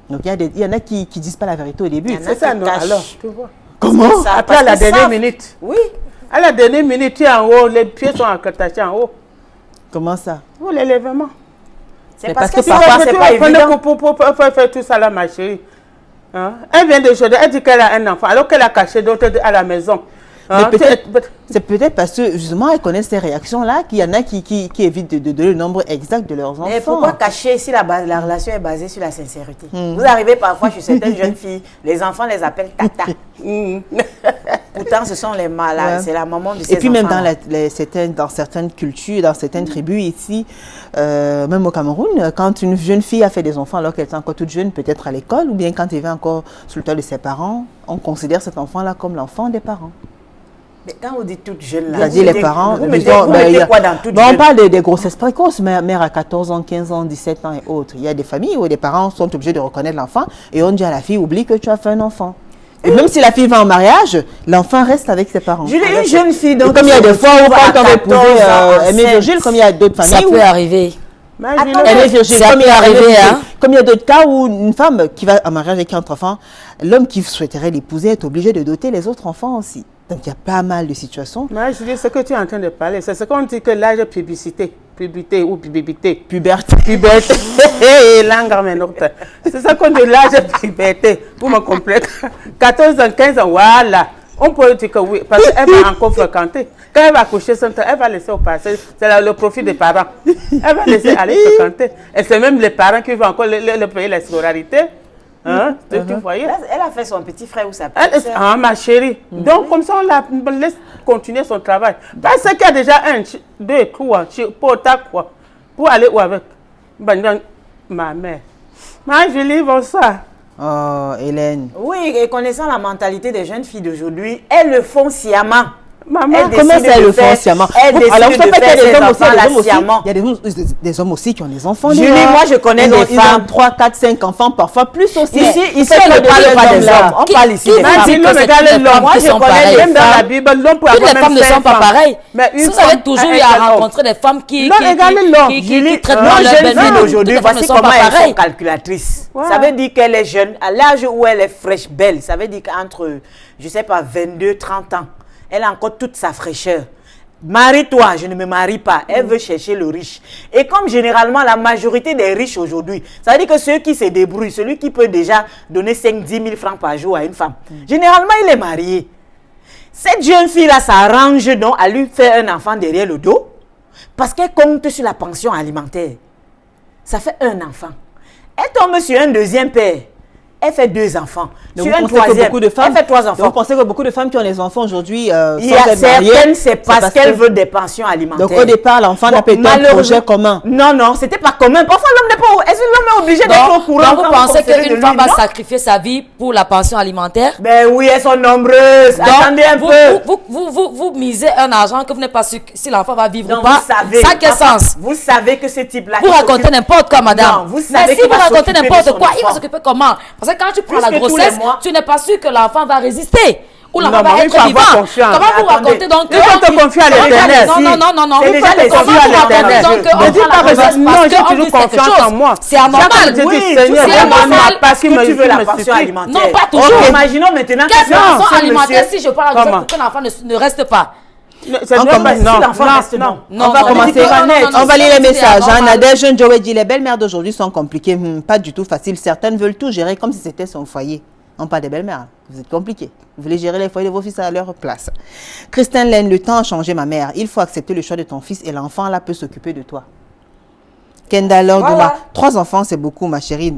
Donc, il y en a qui ne disent pas la vérité au début. C'est ça, non? Alors, tu vois. Comment? Après, à la dernière minute. Oui. À la dernière minute, tu es en haut, les pieds sont attachés en haut. Comment ça? Pour l'élèvement. C'est parce que parfois, c'est pas évident. Pour faire tout ça là, ma chérie. Hein? Elle vient de jouer, elle dit qu'elle a un enfant, alors qu'elle a caché d'autres à la maison. Hein? C'est peut-être parce que justement elles connaissent ces réactions-là qu'il y en a qui évitent de donner le nombre exact de leurs enfants. Mais pourquoi cacher si la relation est basée sur la sincérité? Vous arrivez parfois chez certaines jeunes filles, les enfants les appellent tata. Pourtant, ce sont les malades, c'est la maman de ces enfants. Et puis même dans certaines cultures, dans certaines tribus ici, même au Cameroun, quand une jeune fille a fait des enfants alors qu'elle est encore toute jeune, peut-être à l'école, ou bien quand elle vient encore sous le toit de ses parents, on considère cet enfant-là comme l'enfant des parents. Mais quand vous dites toute jeune, là, C'est-à-dire les parents, vous mettez quoi dans toute on jeune? parle des grossesses précoces, mère à 14 ans, 15 ans, 17 ans et autres. Il y a des familles où les parents sont obligés de reconnaître l'enfant et on dit à la fille, oublie que tu as fait un enfant. Et même si la fille va en mariage, l'enfant reste avec ses parents. Julie, une jeune fille, donc comme il y a des fois où quand on va épouser Aimé Virgile, comme il y a d'autres familles. Ça peut arriver. Aimé Virgile, Ça peut arriver, hein. Comme il y a d'autres cas où une femme qui va en mariage avec 4 enfants, l'homme qui souhaiterait l'épouser est obligé de doter les autres enfants aussi. Donc il y a pas mal de situations. Mais je dis ce que tu es en train de parler, c'est ce qu'on dit que l'âge de puberté ou puberté. Langue mais non. C'est ça qu'on dit l'âge de puberté. Pour me comprendre. 14 ans, 15 ans, voilà. On peut dire que oui, parce qu'elle va encore fréquenter. Quand elle va coucher son temps, elle va laisser au passé. C'est le profit des parents. Elle va laisser aller fréquenter. Et c'est même les parents qui vont encore le payer la scolarité. Hein? Tu voyais? Elle a fait son petit frère ou sa petite sœur. Ah, ma chérie. Donc, comme ça, on laisse continuer son travail. Parce qu'il y a déjà 1, 2, 3, pour aller où avec ma mère. Ma Julie, bonsoir. Oh, Hélène. Oui, et connaissant la mentalité des jeunes filles d'aujourd'hui, elles le font sciemment. Maman, comment ça le font sciemment? Alors, vous savez qu'il y a des hommes aussi, il y a des hommes aussi qui ont des enfants. Julie, moi, je connais des femmes. Ils ont 3, 4, 5 enfants, parfois plus aussi. Ici, on ne parle pas des hommes. On parle ici des femmes. Moi, je connais même dans la Bible, l'homme peut avoir les femmes ne sont pas pareilles. Si vous avez toujours eu à rencontrer des femmes qui traitent mal leur belle-mère aujourd'hui, voici comment elles sont calculatrices. Ça veut dire qu'elle est jeune, à l'âge où elle est fraîche, belle, ça veut dire qu'entre, je ne sais pas, 22, 30 ans, elle a encore toute sa fraîcheur. Marie-toi, je ne me marie pas. Elle veut chercher le riche. Et comme généralement la majorité des riches aujourd'hui, ça veut dire que ceux qui se débrouillent, celui qui peut déjà donner 5-10 000 francs par jour à une femme, généralement il est marié. Cette jeune fille-là s'arrange donc à lui faire un enfant derrière le dos parce qu'elle compte sur la pension alimentaire. Ça fait un enfant. Elle tombe sur un deuxième père. Elle fait 2 enfants. Donc sur un troisième, elle fait 3 enfants. Donc vous pensez que beaucoup de femmes qui ont des enfants aujourd'hui il y a certaines, c'est parce qu'elles veulent des pensions alimentaires. Donc au départ, l'enfant n'a pas été un projet commun. Non, c'était pas commun. Parfois l'homme n'est pas... Est-ce que l'homme est obligé d'être au courant? Donc vous pensez qu'une femme va sacrifier sa vie pour la pension alimentaire? Ben oui, elles sont nombreuses. Donc, attendez un peu. Vous misez un argent que vous n'êtes pas sûr si l'enfant va vivre non, ou pas. Vous savez, ça a quel sens? Vous savez que ce type-là... Vous racontez n'importe quoi, madame. Non, vous savez mais si vous racontez n'importe quoi, il va s'occuper comment? Parce que quand tu prends la grossesse, tu n'es pas sûr que l'enfant va résister. Ou l'enfant va être vivant. Comment vous racontez donc il faut te confier à l'éternel. Non. C'est déjà les comment vous racontez donc qu'on prend la grossesse parce qu'on dit quelque chose? C'est anormal. C'est anormal parce que tu veux la pension alimentaire. Non, pas toujours. Imaginons maintenant que c'est une pension alimentaire si je prends la grossesse pour que l'enfant ne reste pas. On va commencer. On va lire les messages. Nadège, Joey dit les belles-mères d'aujourd'hui sont compliquées. Pas du tout facile. Certaines veulent tout gérer comme si c'était son foyer. On parle des belles-mères. Vous êtes compliqués. Vous voulez gérer les foyers de vos fils à leur place. Christine Laine, le temps a changé ma mère. Il faut accepter le choix de ton fils et l'enfant là peut s'occuper de toi. Kenda Lorduma, 3 enfants, c'est beaucoup, ma chérie.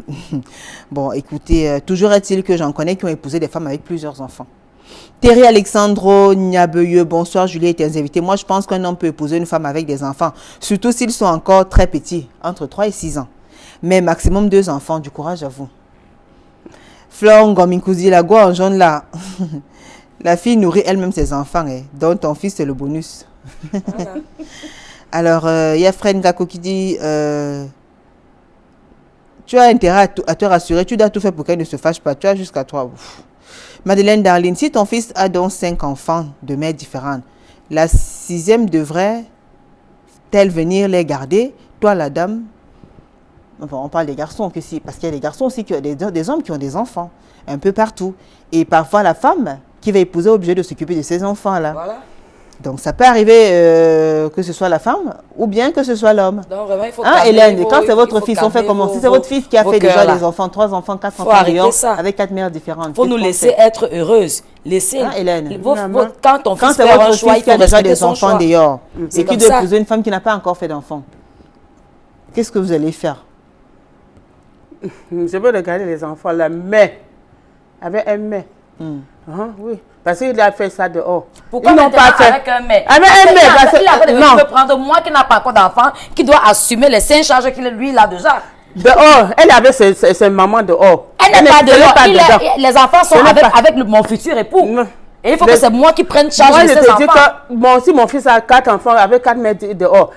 Bon, écoutez, toujours est-il que j'en connais qui ont épousé des femmes avec plusieurs enfants. Thierry Alexandro Niabeyeux, bonsoir Julie et tes invités. Moi, je pense qu'un homme peut épouser une femme avec des enfants, surtout s'ils sont encore très petits, entre 3 et 6 ans. Mais maximum 2 enfants, du courage à vous. Flore Ngomikuzi, la goa en jaune là. La fille nourrit elle-même ses enfants, donc ton fils c'est le bonus. Alors, il y a Fred Ngako qui dit tu as intérêt à te rassurer, tu dois tout faire pour qu'elle ne se fâche pas, tu as jusqu'à 3. Madeleine Darline, si ton fils a donc 5 enfants de mères différentes, la 6e devrait-elle venir les garder? Toi, la dame, enfin, on parle des garçons aussi, parce qu'il y a des garçons aussi, des hommes qui ont des enfants, un peu partout. Et parfois, la femme qui va épouser est obligée de s'occuper de ces enfants-là. Voilà. Donc, ça peut arriver que ce soit la femme ou bien que ce soit l'homme. Hein, Hélène, quand c'est votre fils, on fait comment? Si c'est votre fils qui a fait déjà des enfants, 3 enfants, 4 enfants, avec 4 mères différentes. Il faut nous laisser être heureuses. Laissez. Hein, Hélène? Quand ton fils fait un choix, il faut déjà des enfants dehors. Et qui doit épouser une femme qui n'a pas encore fait d'enfants. Qu'est-ce que vous allez faire? Je veux regarder les enfants là, mais avec un mais. Oui. Parce qu'il a fait ça dehors. Pourquoi ils n'ont pas fait avec un mais? Avec un mais, parce que il peut prendre moi qui n'a pas encore d'enfant, qui doit assumer les 5 charges qu'il lui a déjà. Dehors, elle avait ses mamans dehors. Elle n'est pas dehors. Les enfants sont avec mon futur époux. Et il faut que c'est moi qui prenne charge Moi, de je ces te dis enfants. que moi aussi, mon fils a 4 enfants avec 4 mètres dehors.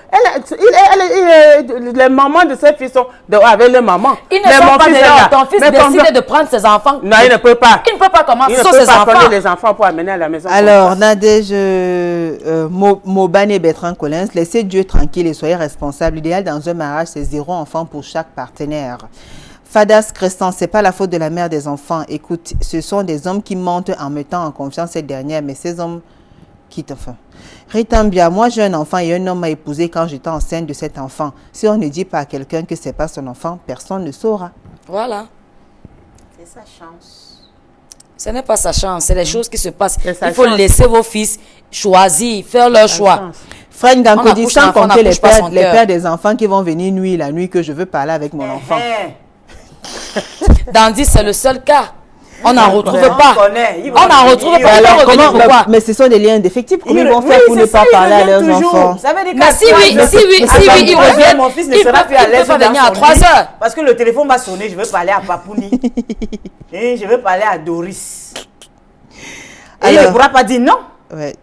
Les mamans de ces fils sont dehors avec les mamans. Ils ne Mais sont mon pas fils est dehors. là. Ton fils Mais décide de prendre ses enfants. Non, il ne peut pas. Il ne peut pas comment? Il Ce ne sont peut ses pas prendre enfants. les enfants pour amener à la maison. Alors, Nadège, Mobane et Bertrand Collins, laissez Dieu tranquille et soyez responsables. L'idéal dans un mariage, c'est 0 enfant pour chaque partenaire. Fadas Crescent, c'est pas la faute de la mère des enfants. Écoute, ce sont des hommes qui mentent en mettant en confiance cette dernière, mais ces hommes quittent enfin. Ritambia, moi j'ai un enfant et un homme m'a épousé quand j'étais enceinte de cet enfant. Si on ne dit pas à quelqu'un que c'est pas son enfant, personne ne saura. Voilà. C'est sa chance. Ce n'est pas sa chance, c'est les choses qui se passent. C'est sa Il faut chance. laisser vos fils choisir, faire leur choix. chance. Frank On Dankodi, accouche sans l'enfant, on compter n'accouche pas son les cœur. pères des enfants qui vont venir nuit la nuit que je veux parler avec mon enfant. Dandy, c'est le seul cas. On n'en retrouve On pas. connaît, ils vont On n'en revenir. retrouve pas. Alors, Ils vont revenir pourquoi? mais ce sont des liens indéfectibles. Comment ils vont faire pour ne pas parler à leurs enfants? Ça veut dire Mais qu'à si 3 oui, heures, si oui, à si oui, ils 23 heures, reviennent. Mon fils ne Ils sera peuvent- plus à ils l'aise peuvent dans venir à son 3 lit, heures. parce que le téléphone va sonner, je veux parler à Papouni. Et je veux parler à Doris. Et il ne Alors- pourra pas dire non. Ouais.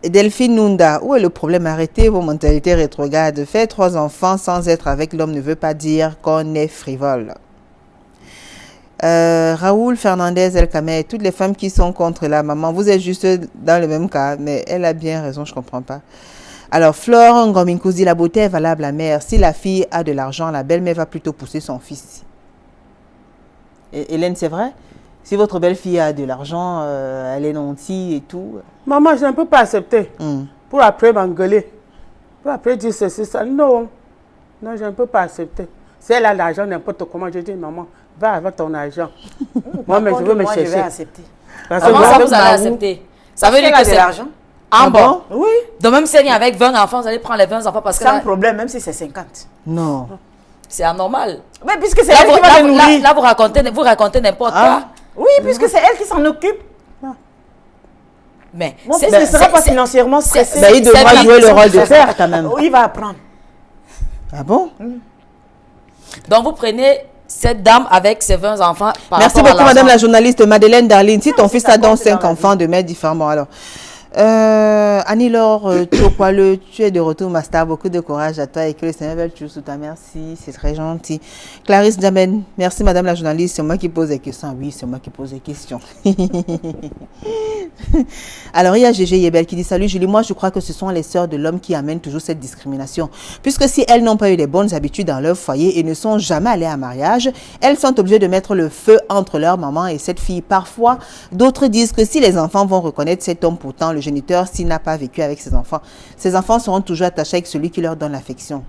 Delphine Nunda, où est le problème? Arrêtez vos mentalités rétrogrades. Faire 3 enfants sans être avec l'homme ne veut pas dire qu'on est frivole. Raoul Fernandez Elkamer, toutes les femmes qui sont contre la maman, vous êtes juste dans le même cas, mais elle a bien raison, je comprends pas. Alors, Flore Ngominkouzi, la beauté est valable à mère. Si la fille a de l'argent, la belle-mère va plutôt pousser son fils. Hélène, c'est vrai? Si votre belle-fille a de l'argent, elle est nantie et tout. Maman, je ne peux pas accepter. Hmm. Pour après m'engueuler. Pour après dire ceci, ça. Non. Non, je ne peux pas accepter. Si elle a l'argent, n'importe comment, je dis, maman, va avec ton argent. Moi, mais je veux me Moi, je vais chercher. accepter. Parce que Comment moi, ça avec vous allez Marou, accepter? Ça veut Elle dire a que de c'est l'argent. en bon. Oui, Donc même si elle vient avec 20 enfants, vous allez prendre les 20 enfants parce que sans là, problème, même si c'est 50. Non. c'est anormal. Mais puisque c'est Là, elle vous, qui va les nourrir. là, vous racontez n'importe quoi. Oui, puisque c'est elle qui s'en occupe. Mais Mon c'est- fils ne sera pas c'est- financièrement stressé. Ben, il devra c'est- jouer le rôle de c'est- père quand même. Oh, il va apprendre. Ah bon? Donc vous prenez cette dame avec ses 20 enfants par Merci rapport à beaucoup, madame la l'argent. journaliste Madeleine Darline. Si ton fils ça a donc compte 5 dans la enfants de mères différents, bon alors. Annie-Laure Tokwale, tu es de retour, Master. Beaucoup de courage à toi et que le Seigneur veuille toujours sous ta merci. C'est très gentil. Clarisse Jamen, merci, madame la journaliste. C'est moi qui pose des questions. Oui, c'est moi qui pose des questions. Alors, il y a Gégé Yebel qui dit: Salut Julie, moi je crois que ce sont les sœurs de l'homme qui amènent toujours cette discrimination. Puisque si elles n'ont pas eu les bonnes habitudes dans leur foyer et ne sont jamais allées à mariage, elles sont obligées de mettre le feu entre leur maman et cette fille. Parfois, d'autres disent que si les enfants vont reconnaître cet homme, pourtant le géniteur, s'il n'a pas vécu avec ses enfants seront toujours attachés avec celui qui leur donne l'affection.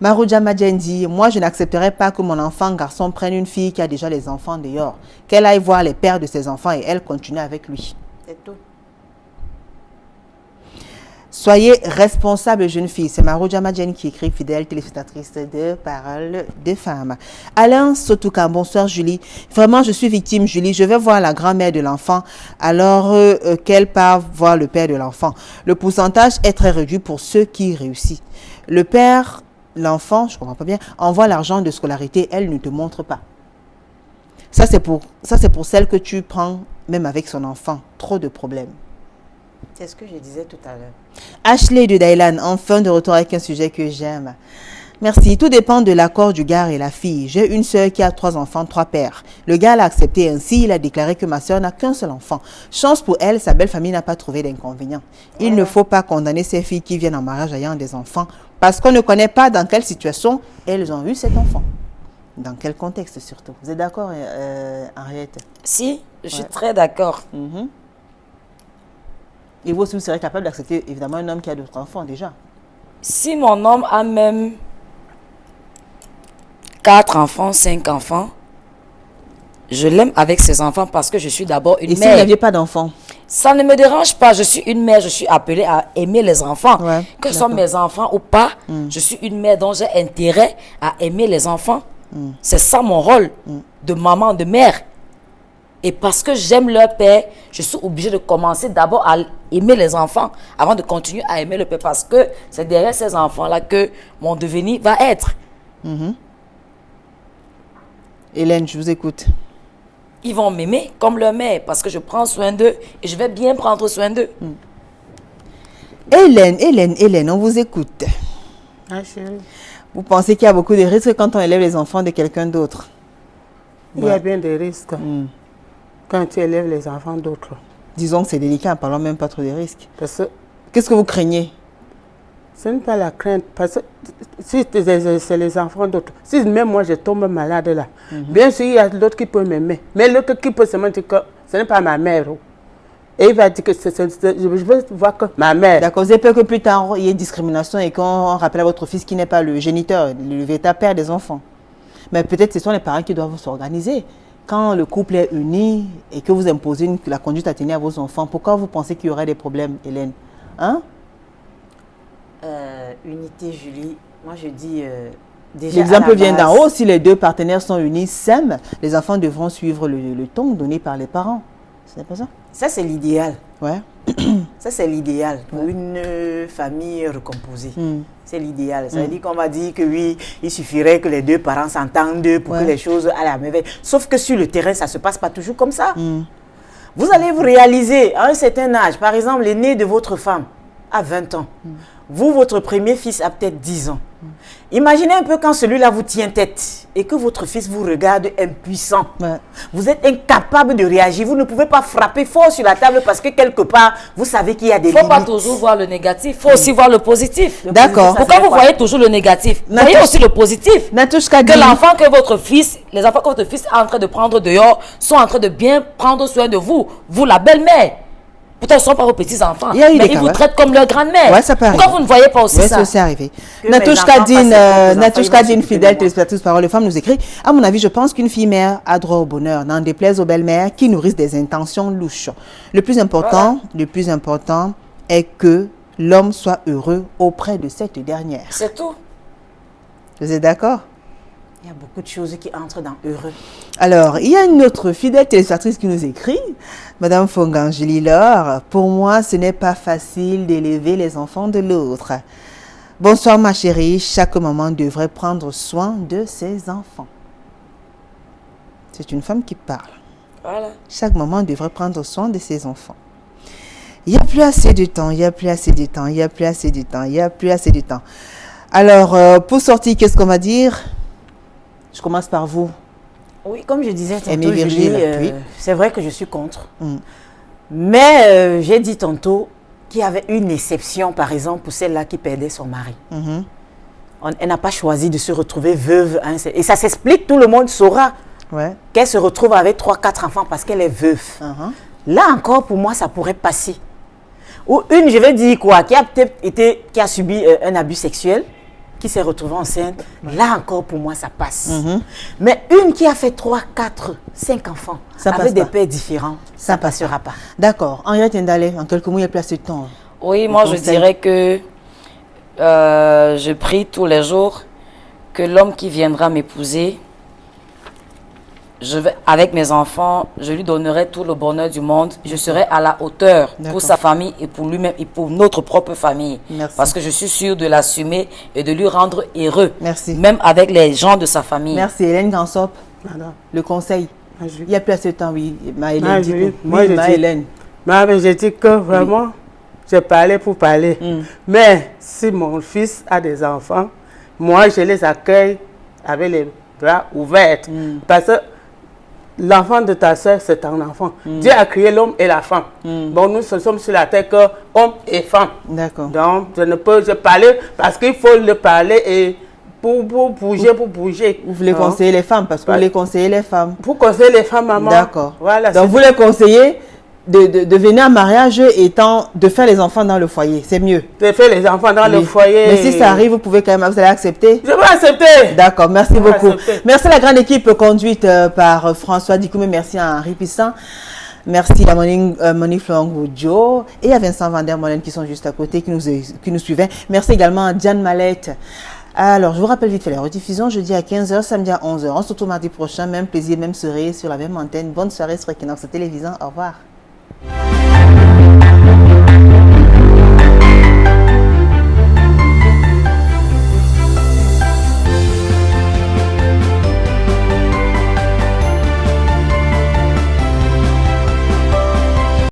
Marouja Madjen dit: moi je n'accepterai pas que mon enfant garçon prenne une fille qui a déjà les enfants dehors, qu'elle aille voir les pères de ses enfants et elle continue avec lui. C'est tout. Soyez responsable, jeune fille. C'est Marouja Madjen qui écrit, fidèle téléspectatrice de Parole des femmes. Alain Sotouka, bonsoir Julie. Vraiment, je suis victime, Julie. Je vais voir la grand-mère de l'enfant alors qu'elle part voir le père de l'enfant. Le pourcentage est très réduit pour ceux qui réussissent. Le père, l'enfant, je comprends pas bien, envoie l'argent de scolarité, elle ne te montre pas. Ça, c'est pour celle que tu prends même avec son enfant. Trop de problèmes. C'est ce que je disais tout à l'heure. Ashley de Dailan, enfin de retour avec un sujet que j'aime. Merci. Tout dépend de l'accord du gars et la fille. J'ai une sœur qui a 3 enfants, 3 pères. Le gars l'a accepté ainsi. Il a déclaré que ma sœur n'a qu'un seul enfant. Chance pour elle, sa belle famille n'a pas trouvé d'inconvénient. Il ne faut pas condamner ces filles qui viennent en mariage ayant des enfants parce qu'on ne connaît pas dans quelle situation elles ont eu cet enfant. Dans quel contexte surtout. Vous êtes d'accord, Henriette? Si, je suis très d'accord. Et vous aussi, vous serez capable d'accepter évidemment un homme qui a d'autres enfants déjà. Si mon homme a même 4 enfants, 5 enfants, je l'aime avec ses enfants parce que je suis d'abord une Et si vous mère. n'aviez pas d'enfants? Ça ne me dérange pas. Je suis une mère. Je suis appelée à aimer les enfants. Ouais, que ce soit d'accord. mes enfants ou pas, je suis une mère dont j'ai intérêt à aimer les enfants. C'est ça mon rôle de maman, de mère. Et parce que j'aime leur père, je suis obligée de commencer d'abord à aimer les enfants avant de continuer à aimer le père. Parce que c'est derrière ces enfants-là que mon devenir va être. Hélène, je vous écoute. ils vont m'aimer comme leur mère parce que je prends soin d'eux et je vais bien prendre soin d'eux. Hélène, on vous écoute. Ah, chérie. Vous pensez qu'il y a beaucoup de risques quand on élève les enfants de quelqu'un d'autre? Il y a bien des risques quand tu élèves les enfants d'autres. Disons que c'est délicat, parlons même pas trop des risques. Parce que Qu'est-ce que vous craignez? ce n'est pas la crainte. Parce que si c'est les enfants d'autres, si même moi je tombe malade là, bien sûr il y a l'autre qui peut m'aimer. Mais l'autre qui peut seulement dire que ce n'est pas ma mère. Et il va dire que je veux voir que ma mère. D'accord, vous avez peur que plus tard il y ait discrimination et qu'on rappelle à votre fils qui n'est pas le géniteur, le véritable père des enfants. Mais peut-être ce sont les parents qui doivent s'organiser. Quand le couple est uni et que vous imposez la conduite à tenir à vos enfants, pourquoi vous pensez qu'il y aurait des problèmes, Hélène? Hein? Unité, Julie, moi je dis déjà. L'exemple vient d'en haut. Si les deux partenaires sont unis, s'aiment, les enfants devront suivre le ton donné par les parents. Ce n'est pas ça? Ça, c'est l'idéal. Ouais. Ça, c'est l'idéal pour une famille recomposée. C'est l'idéal. Ça veut dire qu'on va dire que oui, il suffirait que les deux parents s'entendent pour que les choses aillent à merveille. Sauf que sur le terrain, ça ne se passe pas toujours comme ça. Vous allez vous réaliser à un certain âge, par exemple, l'aîné de votre femme a 20 ans. Vous, votre premier fils a peut-être 10 ans. Imaginez un peu quand celui-là vous tient tête et que votre fils vous regarde impuissant. Ouais. Vous êtes incapable de réagir. Vous ne pouvez pas frapper fort sur la table parce que quelque part, vous savez qu'il y a des Il ne faut limites. pas toujours voir le négatif, il faut aussi voir le positif. D'accord. Pourquoi vous voyez toujours le négatif? Voyez aussi le positif. Natouchka Que dit... l'enfant que votre fils, les enfants que votre fils est en train de prendre dehors sont en train de bien prendre soin de vous. Vous, la belle-mère. Pourtant, ce ne sont pas vos petits-enfants. Il y a eu Mais des ils cas, vous ouais. traitent comme leur grand-mère. Ouais, ça peut Pourquoi arriver. vous ne voyez pas aussi Oui, ça? c'est arrivé. Que mes enfants Natouchka passent leurs Natouchka enfants, dit, ils une vont fidèle s'occuper de moi. téléspectatrice Parole de Femme, nous écrit: à mon avis, je pense qu'une fille mère a droit au bonheur, n'en déplaise aux belles-mères qui nourrissent des intentions louches. Le plus important est que l'homme soit heureux auprès de cette dernière. C'est tout. Vous êtes d'accord? Il y a beaucoup de choses qui entrent dans heureux. Alors, il y a une autre fidèle téléspectatrice qui nous écrit, Madame Fongangeli Laure: pour moi, ce n'est pas facile d'élever les enfants de l'autre. Bonsoir ma chérie, chaque maman devrait prendre soin de ses enfants. C'est une femme qui parle. Voilà. Chaque maman devrait prendre soin de ses enfants. Il n'y a plus assez de temps, il n'y a plus assez de temps, il n'y a plus assez de temps, il n'y a plus assez de temps. Alors, pour sortir, qu'est-ce qu'on va dire? Je commence par vous. Oui, comme je disais Aimée tantôt, Virgile, Julie, oui. c'est vrai que je suis contre. Mais j'ai dit tantôt qu'il y avait une exception, par exemple, pour celle-là qui perdait son mari. Elle n'a pas choisi de se retrouver veuve. Hein, et ça s'explique, tout le monde saura Ouais. qu'elle se retrouve avec 3-4 enfants parce qu'elle est veuve. Là encore, pour moi, ça pourrait passer. Ou une, je vais dire quoi, qui a peut-être été, qui a subi un abus sexuel, qui s'est retrouvée enceinte, là encore, pour moi, ça passe. Mais une qui a fait 3, 4, 5 enfants, Ça passe avec des pas. pères différents, ça ne passera pas. D'accord. Henriette Ndale, en quelques mots, il n'y a plus assez de temps. Oui, moi je conseil. dirais que je prie tous les jours que l'homme qui viendra m'épouser, avec mes enfants, je lui donnerai tout le bonheur du monde. Je serai à la hauteur D'accord. pour sa famille et pour lui-même et pour notre propre famille. Merci. Parce que je suis sûre de l'assumer et de lui rendre heureux. Merci. Même avec les gens de sa famille. Merci Hélène Gansop. Voilà. Le conseil. Ah, Julie. Il n'y a plus assez de temps, oui. Ma Hélène Ah, dit Julie, que- moi, oui, je ma dis- Hélène. Mais j'ai dit que vraiment, j'ai parlé pour parler. Mais si mon fils a des enfants, moi, je les accueille avec les bras ouverts. Parce que l'enfant de ta soeur, c'est ton enfant. Dieu a créé l'homme et la femme. Bon, nous sommes sur la terre que homme et femme. D'accord. Donc, je parler parce qu'il faut le parler et pour bouger. Vous voulez Hein? conseiller les femmes parce que vous voulez conseiller les femmes. Pour conseiller les femmes, maman. D'accord. Voilà. Donc vous les conseillez de venir en mariage étant de faire les enfants dans le foyer. C'est mieux. de faire les enfants dans le Oui. foyer. Mais si ça arrive, vous pouvez quand même, vous allez accepter. Je vais accepter. D'accord, merci vais beaucoup. accepter. Merci à la grande équipe conduite par François Dikoumé, merci à Henri Pissan, merci à Monique Florent-Joe et à Vincent Van der Molen qui sont juste à côté, qui nous suivaient. Merci également à Diane Mallette. Alors, je vous rappelle vite fait la rediffusion jeudi à 15h, samedi à 11h. On se retrouve mardi prochain, même plaisir, même soirée sur la même antenne. Bonne soirée sur Equinox Télévision. Au revoir.